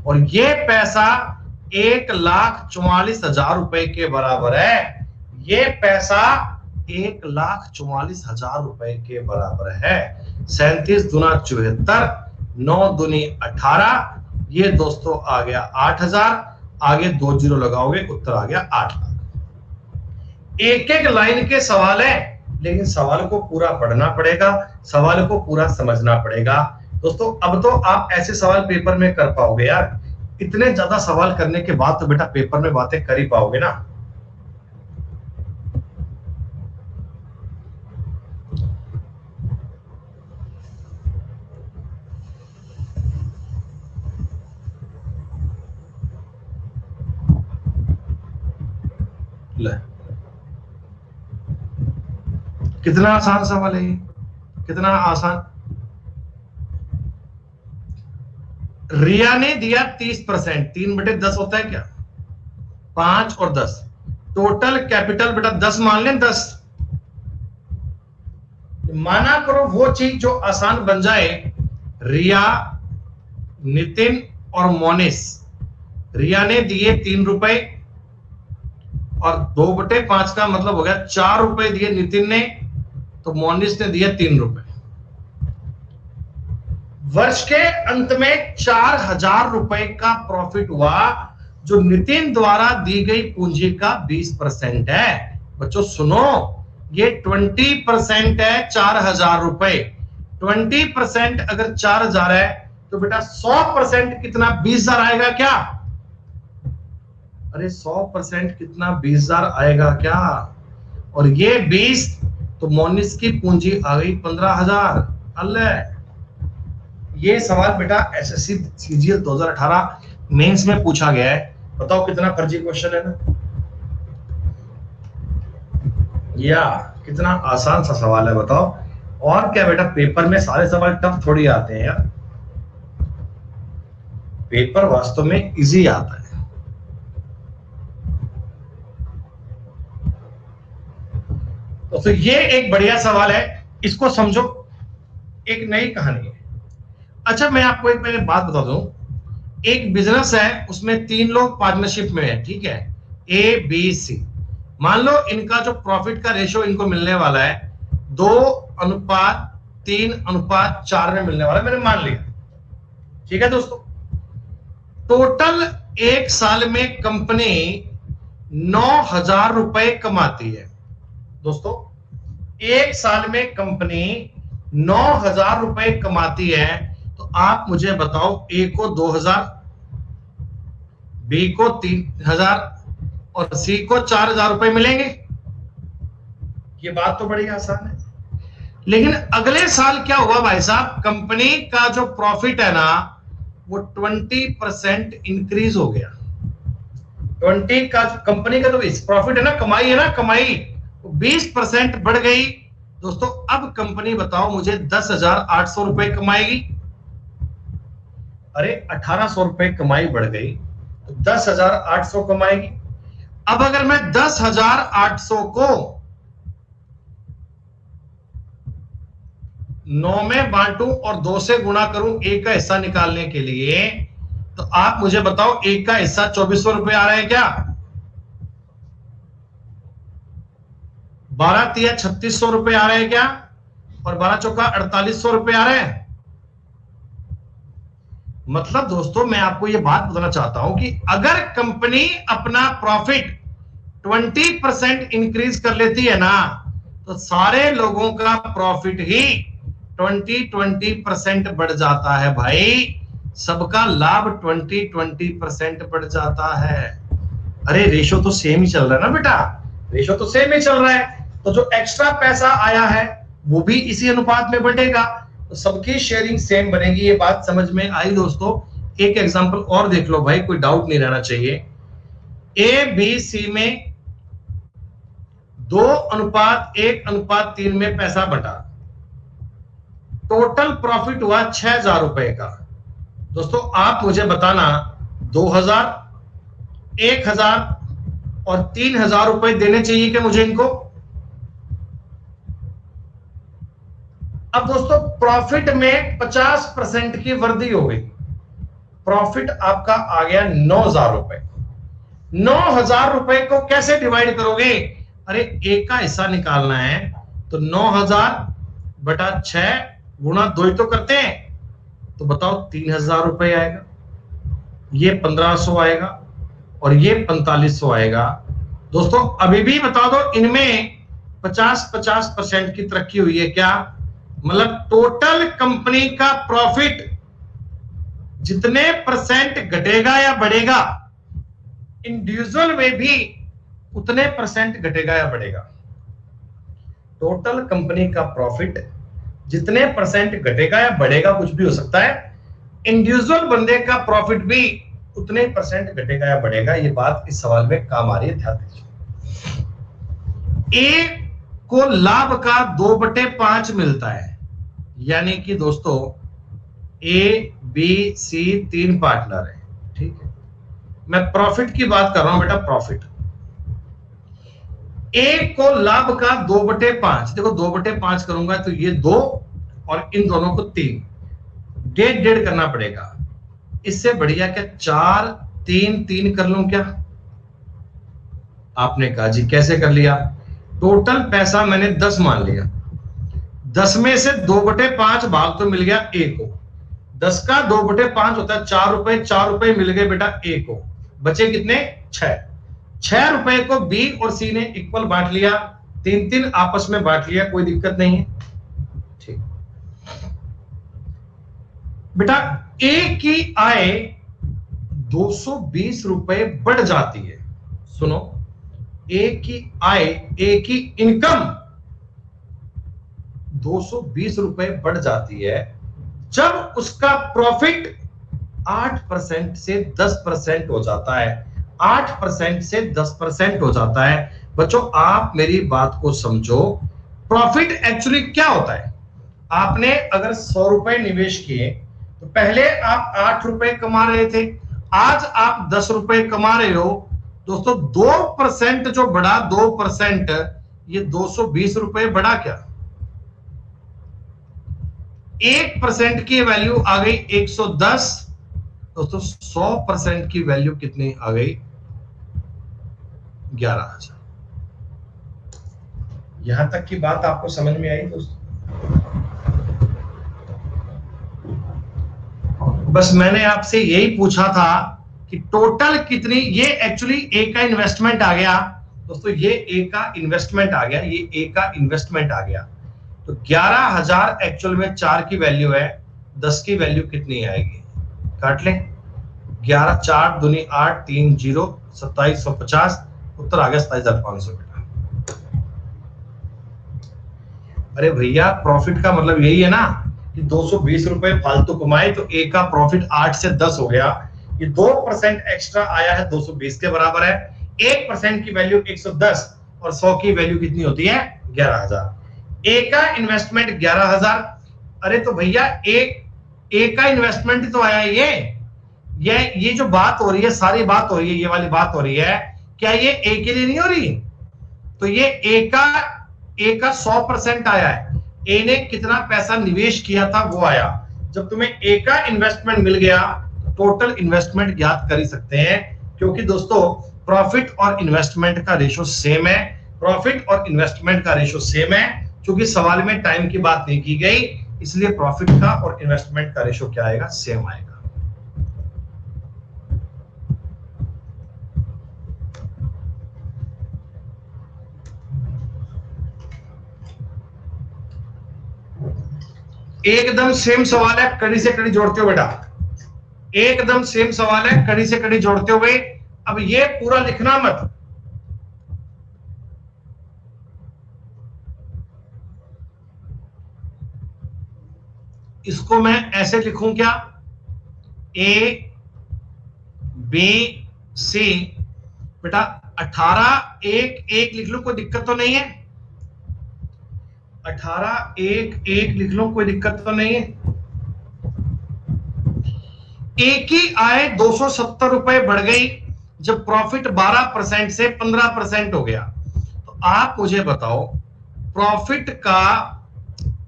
S1: और ये पैसा 1,44,000 रुपए के बराबर है। ये पैसा 1,44,000 रुपए के बराबर है। 37 दूना 74, 9 दूनी 18, ये दोस्तों आ गया 8,000। आगे 2 जीरो लगाओगे, उत्तर आ गया 8 लाख। एक एक लाइन के सवाल है, लेकिन सवाल को पूरा पढ़ना पड़ेगा, सवाल को पूरा समझना पड़ेगा। दोस्तों अब तो आप ऐसे सवाल पेपर में कर पाओगे यार। इतने ज्यादा सवाल करने के बाद तो बेटा पेपर में बातें कर ही पाओगे ना। ले, कितना आसान सवाल है ये, कितना आसान। रिया ने दिया 30%, 3/10 होता है क्या? 5 और 10, टोटल कैपिटल बेटा 10 मान लें, 10 माना करो। वो चीज जो आसान बन जाए। रिया, नितिन और मोनिस, रिया ने दिए 3 रुपए और 2/5 का मतलब हो गया 4 रुपए दिए नितिन ने, तो मोनिस ने दिए 3 रुपए। वर्ष के अंत में 4,000 रुपए का प्रॉफिट हुआ, जो नितिन द्वारा दी गई पूंजी का 20% है। बच्चों सुनो, ये 20% है 4,000 रुपए। 20% अगर 4,000 है तो बेटा 100% कितना? 20,000 आएगा क्या? अरे 100% कितना? 20,000 आएगा क्या? और ये 20 तो मोनिस की पूंजी आ गई 15,000। अल्लाह, ये सवाल बेटा एसएससी सीजीएल 2018 मेंस में पूछा गया है। बताओ कितना फर्जी क्वेश्चन है ना, या कितना आसान सा सवाल है बताओ। और क्या बेटा, पेपर में सारे सवाल टफ थोड़ी आते हैं यार, पेपर वास्तव में इजी आता है। तो ये एक बढ़िया सवाल है, इसको समझो, एक नई कहानी है। अच्छा मैं आपको एक पहले बात बता दूं, एक बिजनेस है, उसमें 3 लोग पार्टनरशिप में है, ठीक है, ए बी सी। मान लो इनका जो प्रॉफिट का रेशियो इनको मिलने वाला है 2:3:4 में मिलने वाला है, मैंने मान लिया, ठीक है दोस्तों। टोटल एक साल में कंपनी 9,000 रुपए कमाती है। दोस्तों एक साल में कंपनी 9,000 रुपए कमाती है, तो आप मुझे बताओ ए को 2,000, बी को 3,000 और सी को 4,000 रुपए मिलेंगे। ये बात तो बड़ी आसान है। लेकिन अगले साल क्या हुआ भाई साहब, कंपनी का जो प्रॉफिट है ना वो 20% इंक्रीज हो गया। 20 का कंपनी का तो प्रॉफिट है ना, कमाई है ना, कमाई 20% बढ़ गई। दोस्तों अब कंपनी बताओ मुझे 10,800 रुपए कमाएगी। अरे 1,800 रुपए कमाई बढ़ गई तो 10,800 कमाएगी। अब अगर मैं 10,800 को 9 में बांटूं और 2 से गुणा करूं ए का हिस्सा निकालने के लिए, तो आप मुझे बताओ ए का हिस्सा 2,400 रुपए आ रहा है क्या? 12 तिया 3,600 रुपए आ रहे हैं क्या? और 12 चौका 4,800 रुपए आ रहे हैं। मतलब दोस्तों मैं आपको यह बात बताना चाहता हूं कि अगर कंपनी अपना प्रॉफिट 20% इंक्रीज कर लेती है ना, तो सारे लोगों का प्रॉफिट ही 20% बढ़ जाता है भाई। सबका लाभ 20% बढ़ जाता है। अरे रेशो तो सेम ही चल रहा है ना बेटा, रेशो तो सेम ही चल रहा है। तो जो एक्स्ट्रा पैसा आया है वो भी इसी अनुपात में बढ़ेगा, तो सबकी शेयरिंग सेम बनेगी। ये बात समझ में आई दोस्तों? एक एग्जांपल और देख लो भाई, कोई डाउट नहीं रहना चाहिए। ए बी सी में 2:1:3 में पैसा बटा, टोटल प्रॉफिट हुआ 6,000 रुपए का। दोस्तों आप मुझे बताना 2,000, 1,000 और 3,000 रुपए देने चाहिए कि मुझे इनको? अब दोस्तों प्रॉफिट में 50% की वृद्धि हो गई। प्रॉफिट आपका आ गया 9,000 रुपए। 9,000 रुपए को कैसे डिवाइड करोगे? अरे एक का हिस्सा निकालना है तो 9,000 बटा 6 गुणा 2 ही तो करते हैं, तो बताओ 3,000 रुपए आएगा, ये 1,500 आएगा और ये 4,500 आएगा। दोस्तों अभी भी बता दो, इनमें 50-50% की तरक्की हुई है क्या? मतलब टोटल कंपनी का प्रॉफिट जितने परसेंट घटेगा या बढ़ेगा, इंडिविजुअल में भी उतने परसेंट घटेगा या बढ़ेगा। टोटल कंपनी का प्रॉफिट जितने परसेंट घटेगा या बढ़ेगा, कुछ भी हो सकता है, इंडिविजुअल बंदे का प्रॉफिट भी उतने परसेंट घटेगा या बढ़ेगा। ये बात इस सवाल में काम आ रही है, ध्यान दीजिए। ए को लाभ का 2/5 मिलता है, यानी कि दोस्तों ए बी सी 3 पार्टनर है, ठीक है। मैं प्रॉफिट की बात कर रहा हूं बेटा, प्रॉफिट। ए को लाभ का 2/5, देखो 2/5 करूंगा तो ये 2 और इन दोनों को 3, 1.5 करना पड़ेगा। इससे बढ़िया क्या 4 3 3 कर लूं क्या? आपने कहा जी कैसे कर लिया? टोटल पैसा मैंने 10 मान लिया, 10 में से 2/5 भाग तो मिल गया ए को। 10 का 2/5 होता है 4 रुपए, 4 रुपए मिल गए बेटा ए को, बचे कितने? 6 रुपए को बी और सी ने इक्वल बांट लिया, 3-3 आपस में बांट लिया, कोई दिक्कत नहीं है, ठीक। बेटा ए की आय 220 रुपए बढ़ जाती है। सुनो, ए की आय, ए की इनकम 220 रुपए बढ़ जाती है जब उसका प्रॉफिट 8% से 10% हो जाता है। 8% से 10% हो जाता है। बच्चों आप मेरी बात को समझो, प्रॉफिट एक्चुअली क्या होता है? आपने अगर 100 रुपए निवेश किए तो पहले आप 8 रुपए कमा रहे थे, आज आप 10 रुपए कमा रहे हो। दोस्तों 2% जो बढ़ा, 2%, ये 220 रुपए बढ़ा क्या? 1% की वैल्यू आ गई 110। दोस्तों 100% की वैल्यू कितनी आ गई? 11,000। यहां तक की बात आपको समझ में आई दोस्तों? बस मैंने आपसे यही पूछा था कि टोटल कितनी, ये एक्चुअली ए का इन्वेस्टमेंट आ गया दोस्तों, ये ए का इन्वेस्टमेंट आ गया, ये ए का इन्वेस्टमेंट आ गया। तो 11,000 एक्चुअल में 4 की वैल्यू है, 10 की वैल्यू कितनी आएगी? काट लें। 11 4 दूनी 8 3 0 2750, उत्तर आ गया 27,500। अरे भैया प्रॉफिट का मतलब यही है ना कि 220 रुपए फालतू कमाए तो ए का प्रॉफिट 8 से 10 हो गया, ये 2% एक्स्ट्रा आया है 220 के बराबर है। 1% की वैल्यू 110 और 100 की वैल्यू कितनी होती है? 11,000। ए का इन्वेस्टमेंट 11,000। अरे तो भैया ए का इन्वेस्टमेंट ही तो आया ये जो बात हो रही है, सारी बात हो रही है, ये वाली बात हो रही है, क्या ये ए के लिए नहीं हो रही? तो ये ए का 100% आया है। ए ने कितना पैसा निवेश किया था वो आया। जब तुम्हें ए का इन्वेस्टमेंट मिल गया, टोटल इन्वेस्टमेंट ज्ञात कर ही सकते हैं, क्योंकि दोस्तों प्रॉफिट और इन्वेस्टमेंट का रेशो सेम है। प्रॉफिट और इन्वेस्टमेंट का रेशो सेम है, क्योंकि सवाल में टाइम की बात नहीं की गई, इसलिए प्रॉफिट का और इन्वेस्टमेंट का रेशो क्या आएगा? सेम आएगा। एकदम सेम सवाल है, कड़ी से कड़ी जोड़ते हो बेटा, एकदम सेम सवाल है, कड़ी से कड़ी जोड़ते हुए। अब ये पूरा लिखना मत, इसको मैं ऐसे लिखूं क्या? ए बी सी, बेटा 18 1 1 लिख लो, कोई दिक्कत तो नहीं है? 18 1 1 लिख लो, कोई दिक्कत तो नहीं है? ए की आय 270 रुपए बढ़ गई जब प्रॉफिट 12% से 15% हो गया। तो आप मुझे बताओ, प्रॉफिट का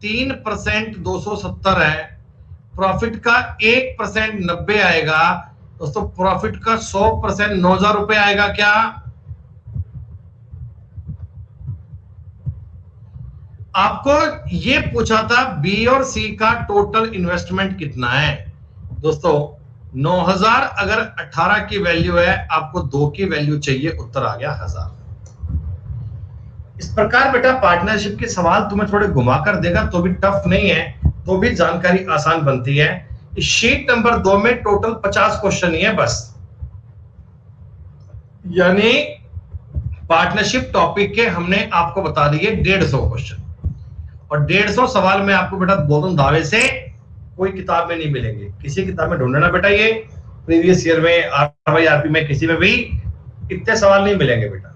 S1: 3% 270 है, प्रॉफिट का 1% 90 आएगा। दोस्तों प्रॉफिट का 100% 9,000 रुपए आएगा क्या? आपको ये पूछा था बी और सी का टोटल इन्वेस्टमेंट कितना है। दोस्तों 9,000 अगर 18 की वैल्यू है, आपको 2 की वैल्यू चाहिए, उत्तर आ गया 1,000। इस प्रकार बेटा पार्टनरशिप के सवाल तुम्हें थोड़े घुमाकर देगा तो भी टफ नहीं है, तो भी जानकारी आसान बनती है। इस शीट नंबर 2 में टोटल 50 क्वेश्चन ही है बस, यानी पार्टनरशिप टॉपिक के हमने आपको बता दिए 150 क्वेश्चन, और 150 सवाल में आपको बेटा बोल दूं दावे से कोई किताब में नहीं मिलेंगे। किसी किताब में ढूंढना बेटा, ये प्रीवियस ईयर में आरपी में किसी में भी इतने सवाल नहीं मिलेंगे बेटा।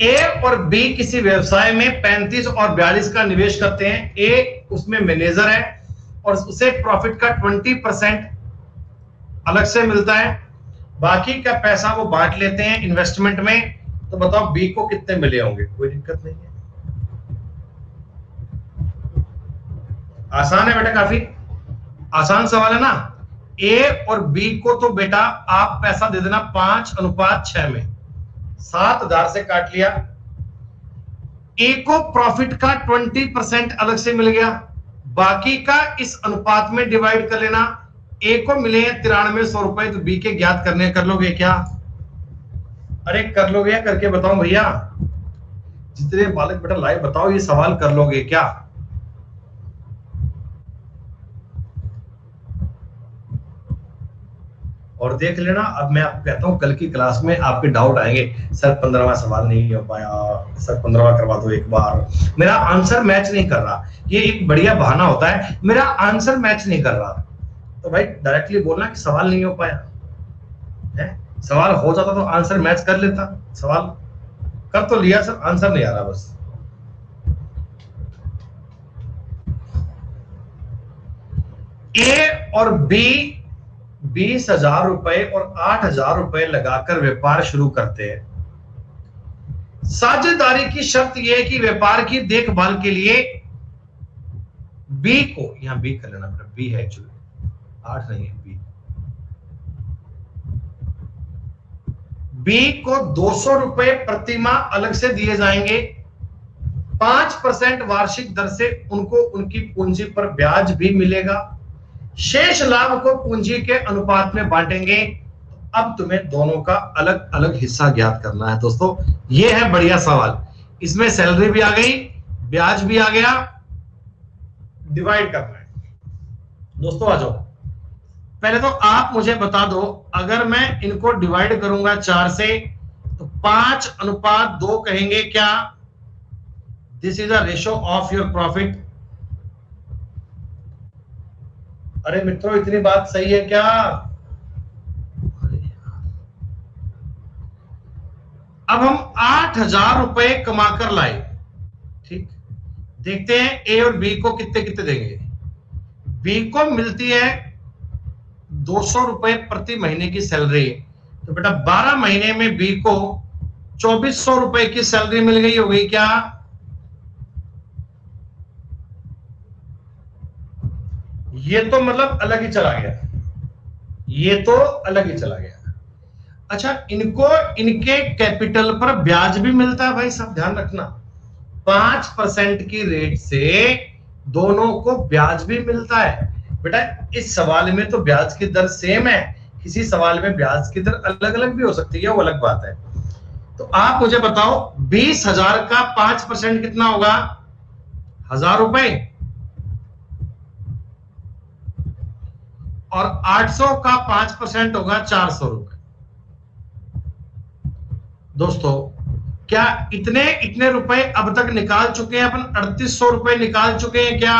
S1: ए और बी किसी व्यवसाय में 35 और 42 का निवेश करते हैं। ए उसमें मैनेजर है और उसे प्रॉफिट का 20% अलग से मिलता है, बाकी का पैसा वो बांट लेते हैं इन्वेस्टमेंट में। तो बताओ बी को कितने मिले होंगे? कोई दिक्कत नहीं है, आसान है बेटा, काफी आसान सवाल है ना। ए और बी को तो बेटा आप पैसा दे देना 5:6 में, 7,000 से काट लिया। ए को प्रॉफिट का 20% अलग से मिल गया, बाकी का इस अनुपात में डिवाइड कर लेना। ए को मिले हैं 9300 रुपए, तो बी के ज्ञात करने कर लोगे क्या? अरे कर लोगे या करके बताओ भैया, जितने बालक बेटा लाइव बताओ, ये सवाल कर लोगे क्या? और देख लेना, अब मैं आपको कहता हूं कल की क्लास में आपके डाउट आएंगे, सर 15वां सवाल नहीं हो पाया, सर 15वां करवा दो एक बार, मेरा आंसर मैच नहीं कर रहा। ये एक बढ़िया बहाना होता है, मेरा आंसर मैच नहीं कर रहा। तो भाई डायरेक्टली बोलना कि सवाल नहीं हो पाया है। सवाल हो जाता तो आंसर मैच कर लेता, सवाल कर तो लिया, सर आंसर नहीं आ रहा बस। ए और बी 20,000 रुपए और 8,000 रुपए लगाकर व्यापार शुरू करते हैं। साझेदारी की शर्त यह है कि व्यापार की देखभाल के लिए बी को, यहां बी कर लेना बेटा, बी है एक्चुअली, 8 नहीं है, बी को 200 रुपए प्रति माह अलग से दिए जाएंगे। 5% वार्षिक दर से उनको उनकी पूंजी पर ब्याज भी मिलेगा। शेष लाभ को पूंजी के अनुपात में बांटेंगे। अब तुम्हें दोनों का अलग अलग हिस्सा ज्ञात करना है दोस्तों। ये है बढ़िया सवाल, इसमें सैलरी भी आ गई, ब्याज भी आ गया, डिवाइड करना है। दोस्तों आ जाओ, पहले तो आप मुझे बता दो, अगर मैं इनको डिवाइड करूंगा 4 से तो 5:2 कहेंगे क्या? This is a ratio of your profit. अरे मित्रों, इतनी बात सही है क्या? अब हम 8,000 रुपए कमाकर लाए, ठीक, देखते हैं ए और बी को कितने कितने देंगे। बी को मिलती है 200 रुपए प्रति महीने की सैलरी, तो बेटा 12 महीने में बी को 2400 रुपए की सैलरी मिल गई होगी क्या? ये तो मतलब अलग ही चला गया, ये तो अलग ही चला गया। अच्छा, इनको इनके कैपिटल पर ब्याज भी मिलता है भाई, सब ध्यान रखना। 5% की रेट से दोनों को ब्याज भी मिलता है। बेटा इस सवाल में तो ब्याज की दर सेम है, किसी सवाल में ब्याज की दर अलग अलग भी हो सकती है, वो अलग बात है। तो आप मुझे बताओ 20,000 का 5% कितना होगा? 1,000 रुपए, और 800 का 5% होगा 400 रुपए। दोस्तों क्या इतने इतने रुपए अब तक निकाल चुके हैं अपन? 3800 रुपए निकाल चुके हैं क्या?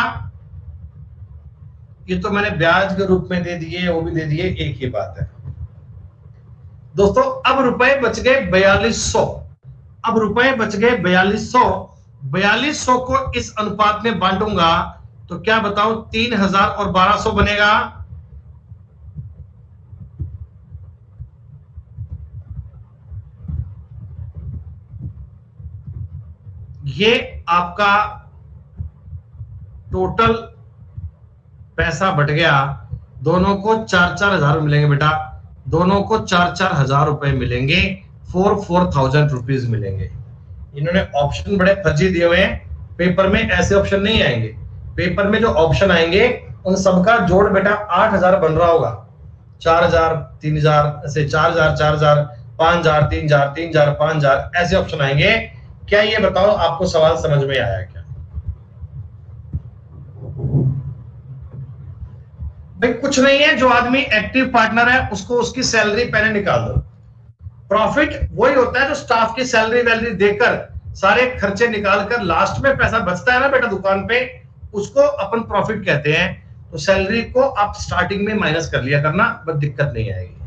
S1: ये तो मैंने ब्याज के रूप में दे दिए, वो भी दे दिए, एक ही बात है दोस्तों। अब रुपए बच गए 4200, अब रुपए बच गए 4200। 4200 को इस अनुपात में बांटूंगा तो क्या बताओ, 3000 और 1200 बनेगा। ये आपका टोटल पैसा बट गया, दोनों को 4-4 हजार मिलेंगे बेटा, दोनों को 4-4 हजार रुपए मिलेंगे, 4,000 रुपीज मिलेंगे। इन्होंने ऑप्शन बड़े फर्जी दिए हुए हैं, पेपर में ऐसे ऑप्शन नहीं आएंगे। पेपर में जो ऑप्शन आएंगे उन सबका जोड़ बेटा 8,000 बन रहा होगा, 4,000, 3,000, ऐसे 4,000, 4,000, 5,000, 3,000, 3,000, 5,000, ऐसे ऑप्शन आएंगे। क्या ये बताओ आपको सवाल समझ में आया क्या? भाई कुछ नहीं है, जो आदमी एक्टिव पार्टनर है उसको उसकी सैलरी पहले निकाल दो। प्रॉफिट वही होता है जो स्टाफ की सैलरी वैलरी देकर सारे खर्चे निकालकर लास्ट में पैसा बचता है ना बेटा दुकान पे, उसको अपन प्रॉफिट कहते हैं। तो सैलरी को आप स्टार्टिंग में माइनस कर लिया करना, बस दिक्कत नहीं आएगी।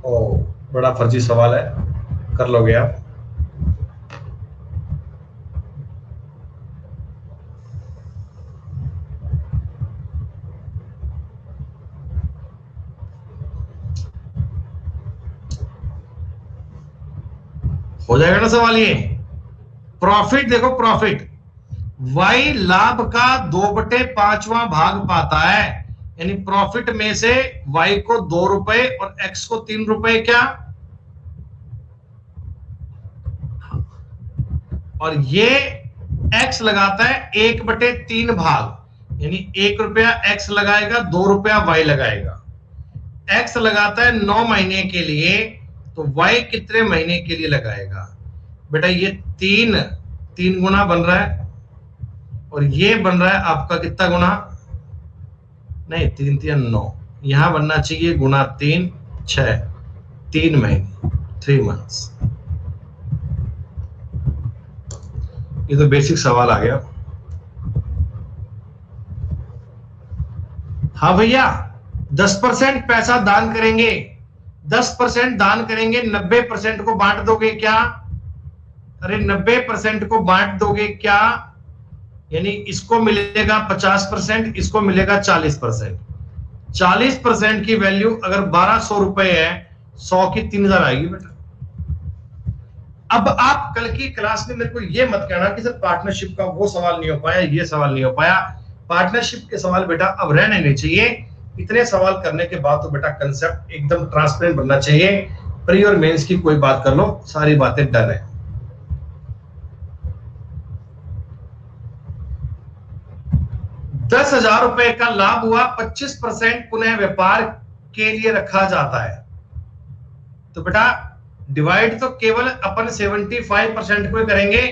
S1: ओ बड़ा फर्जी सवाल है, कर लोगे आप। हो जाएगा ना सवाल ये। प्रॉफिट देखो, प्रॉफिट वाई लाभ का 2/5वां भाग पाता है, यानी प्रॉफिट में से वाई को 2 रुपए और एक्स को 3 रुपए क्या, और ये एक्स लगाता है 1/3 भाग, यानी 1 रुपया एक्स लगाएगा, 2 रुपया वाई लगाएगा। एक्स लगाता है 9 महीने के लिए, तो वाई कितने महीने के लिए लगाएगा? बेटा ये 3 गुना बन रहा है, और ये बन रहा है आपका कितना गुना? नहीं, 3 3 9, यहां बनना चाहिए गुना 3 6, 3 महीने, 3 मंथ्स। ये तो बेसिक सवाल आ गया। हाँ भैया, 10% पैसा दान करेंगे, 10% दान करेंगे, 90% को बांट दोगे क्या? अरे 90% को बांट दोगे क्या? यानी इसको मिलेगा 50%, इसको मिलेगा 40%। 40% की वैल्यू अगर 1200 रुपए है, 100 की 3000 आएगी बेटा। अब आप कल की क्लास में मेरे को ये मत कहना कि सर पार्टनरशिप का वो सवाल नहीं हो पाया, ये सवाल नहीं हो पाया। पार्टनरशिप के सवाल बेटा अब रहने नहीं चाहिए। इतने सवाल करने के बाद तो बेटा कंसेप्ट एकदम ट्रांसपेरेंट बनना चाहिए। प्री और मेंस की कोई बात कर लो, सारी बातें डन है। 10,000 रुपए का लाभ हुआ, 25% पुनः व्यापार के लिए रखा जाता है। तो बेटा डिवाइड तो केवल अपन 75% को ही करेंगे।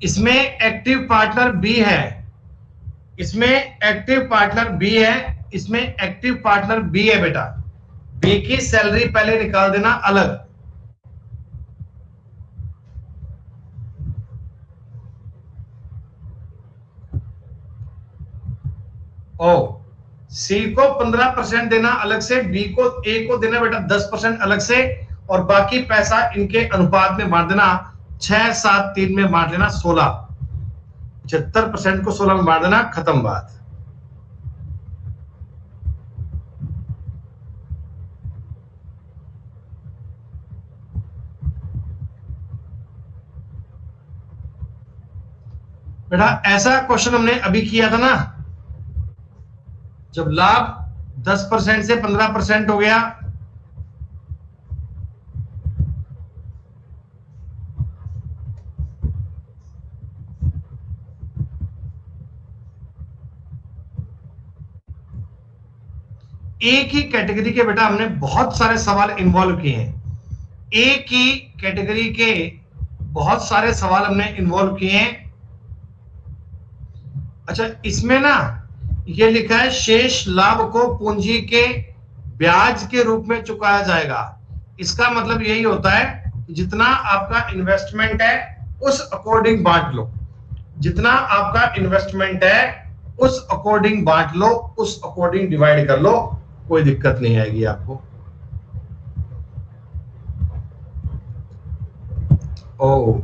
S1: इसमें एक्टिव पार्टनर बी है, इसमें एक्टिव पार्टनर बी है, इसमें एक्टिव पार्टनर बी है बेटा। बी की सैलरी पहले निकाल देना अलग। ओ सी को 15% देना अलग से, बी को ए को देना बेटा 10% अलग से, और बाकी पैसा इनके अनुपात में बांट देना, 6-7-3 में बांट लेना 16। 75% को 16 में बांट देना, खत्म बात। बेटा ऐसा क्वेश्चन हमने अभी किया था ना, जब लाभ 10% से 15% हो गया, एक ही कैटेगरी के बेटा हमने बहुत सारे सवाल इन्वॉल्व किए हैं। एक ही कैटेगरी के बहुत सारे सवाल हमने इन्वॉल्व किए हैं। अच्छा इसमें ना ये लिखा है शेष लाभ को पूंजी के ब्याज के रूप में चुकाया जाएगा। इसका मतलब यही होता है जितना आपका इन्वेस्टमेंट है उस अकॉर्डिंग बांट लो, जितना आपका इन्वेस्टमेंट है उस अकॉर्डिंग बांट लो, उस अकॉर्डिंग डिवाइड कर लो, कोई दिक्कत नहीं आएगी आपको। ओ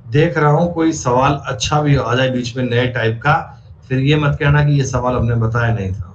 S1: देख रहा हूं कोई सवाल अच्छा भी आ जाए बीच में नए टाइप का, फिर ये मत कहना कि ये सवाल हमने बताया नहीं था।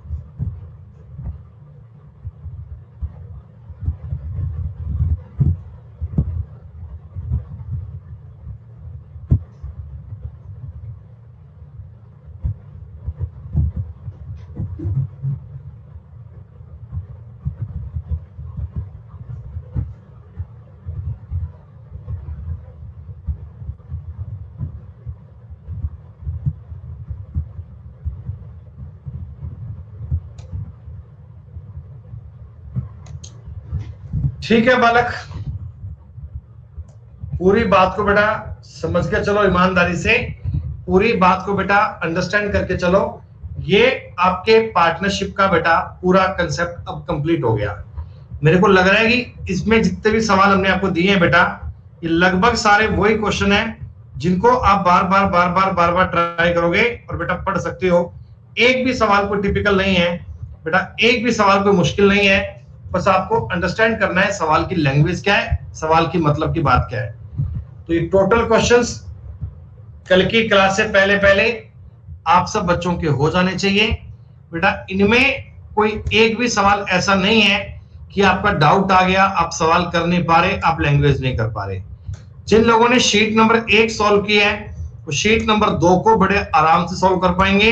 S1: ठीक है बालक, पूरी बात को बेटा समझ के चलो, ईमानदारी से पूरी बात को बेटा अंडरस्टैंड करके चलो। ये आपके पार्टनरशिप का बेटा पूरा कंसेप्ट अब कंप्लीट हो गया। मेरे को लग रहा है कि इसमें जितने भी सवाल हमने आपको दिए हैं बेटा, ये लगभग सारे वही क्वेश्चन हैं जिनको आप बार बार ट्राई करोगे और बेटा पढ़ सकते हो। एक भी सवाल कोई टिपिकल नहीं है बेटा, एक भी सवाल कोई मुश्किल नहीं है। बस आपको अंडरस्टैंड करना है सवाल की लैंग्वेज क्या है, सवाल की मतलब की बात क्या है। तो ये टोटल क्वेश्चंस कल की क्लास से पहले पहले आप सब बच्चों के हो जाने चाहिए बेटा। इनमें कोई एक भी सवाल ऐसा नहीं है कि आपका डाउट आ गया, आप सवाल कर नहीं पा रहे, आप लैंग्वेज नहीं कर पा रहे। जिन लोगों ने शीट नंबर 1 सॉल्व किया है वो शीट नंबर 2 को बड़े आराम से सॉल्व कर पाएंगे।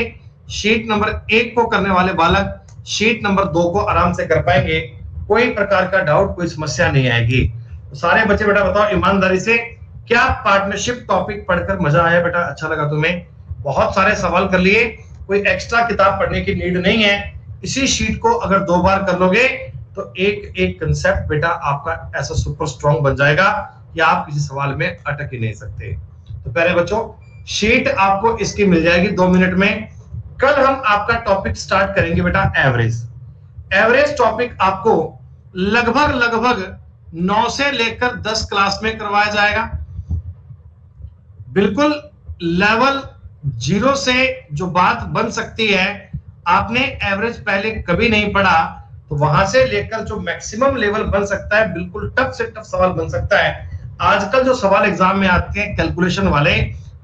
S1: शीट नंबर 1 को करने वाले बालक शीट नंबर 2 को आराम से कर पाएंगे, कोई प्रकार का डाउट, कोई समस्या नहीं आएगी। तो सारे बच्चे बेटा बताओ ईमानदारी से, क्या पार्टनरशिप टॉपिक पढ़कर मजा आया बेटा, अच्छा लगा तुम्हें? बहुत सारे सवाल कर लिए, कोई एक्स्ट्रा किताब पढ़ने की नीड नहीं है। इसी शीट को अगर 2 बार कर लोगे तो एक एक कंसेप्ट बेटा आपका ऐसा सुपर स्ट्रॉन्ग बन जाएगा कि आप किसी सवाल में अटक ही नहीं सकते। तो पहले बच्चों शीट आपको इसकी मिल जाएगी 2 मिनट में। कल हम आपका टॉपिक स्टार्ट करेंगे बेटा एवरेज। एवरेज टॉपिक आपको लगभग 9 से लेकर 10 क्लास में करवाया जाएगा। बिल्कुल लेवल 0 से जो बात बन सकती है, आपने एवरेज पहले कभी नहीं पढ़ा, तो वहां से लेकर जो मैक्सिमम लेवल बन सकता है, बिल्कुल टफ से टफ सवाल बन सकता है। आजकल जो सवाल एग्जाम में आते हैं कैलकुलेशन वाले,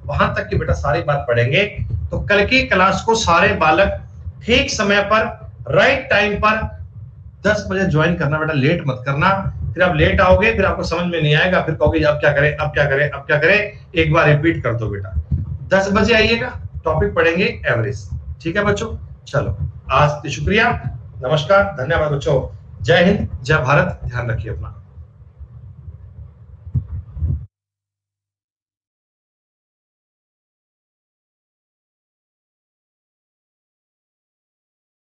S1: वहां तक की बेटा सारी बात पढ़ेंगे। तो कल की क्लास को सारे बालक ठीक समय पर, राइट टाइम पर 10 बजे ज्वाइन करना बेटा, लेट मत करना। फिर आप लेट आओगे, फिर आपको समझ में नहीं आएगा, फिर कहोगे अब क्या करें, अब क्या करें, अब क्या करें। एक बार रिपीट कर दो बेटा, 10 बजे आइएगा, टॉपिक पढ़ेंगे एवरेज। ठीक है बच्चों, चलो आज शुक्रिया, नमस्कार, धन्यवाद बच्चों। जय हिंद, जय भारत, ध्यान रखिए अपना।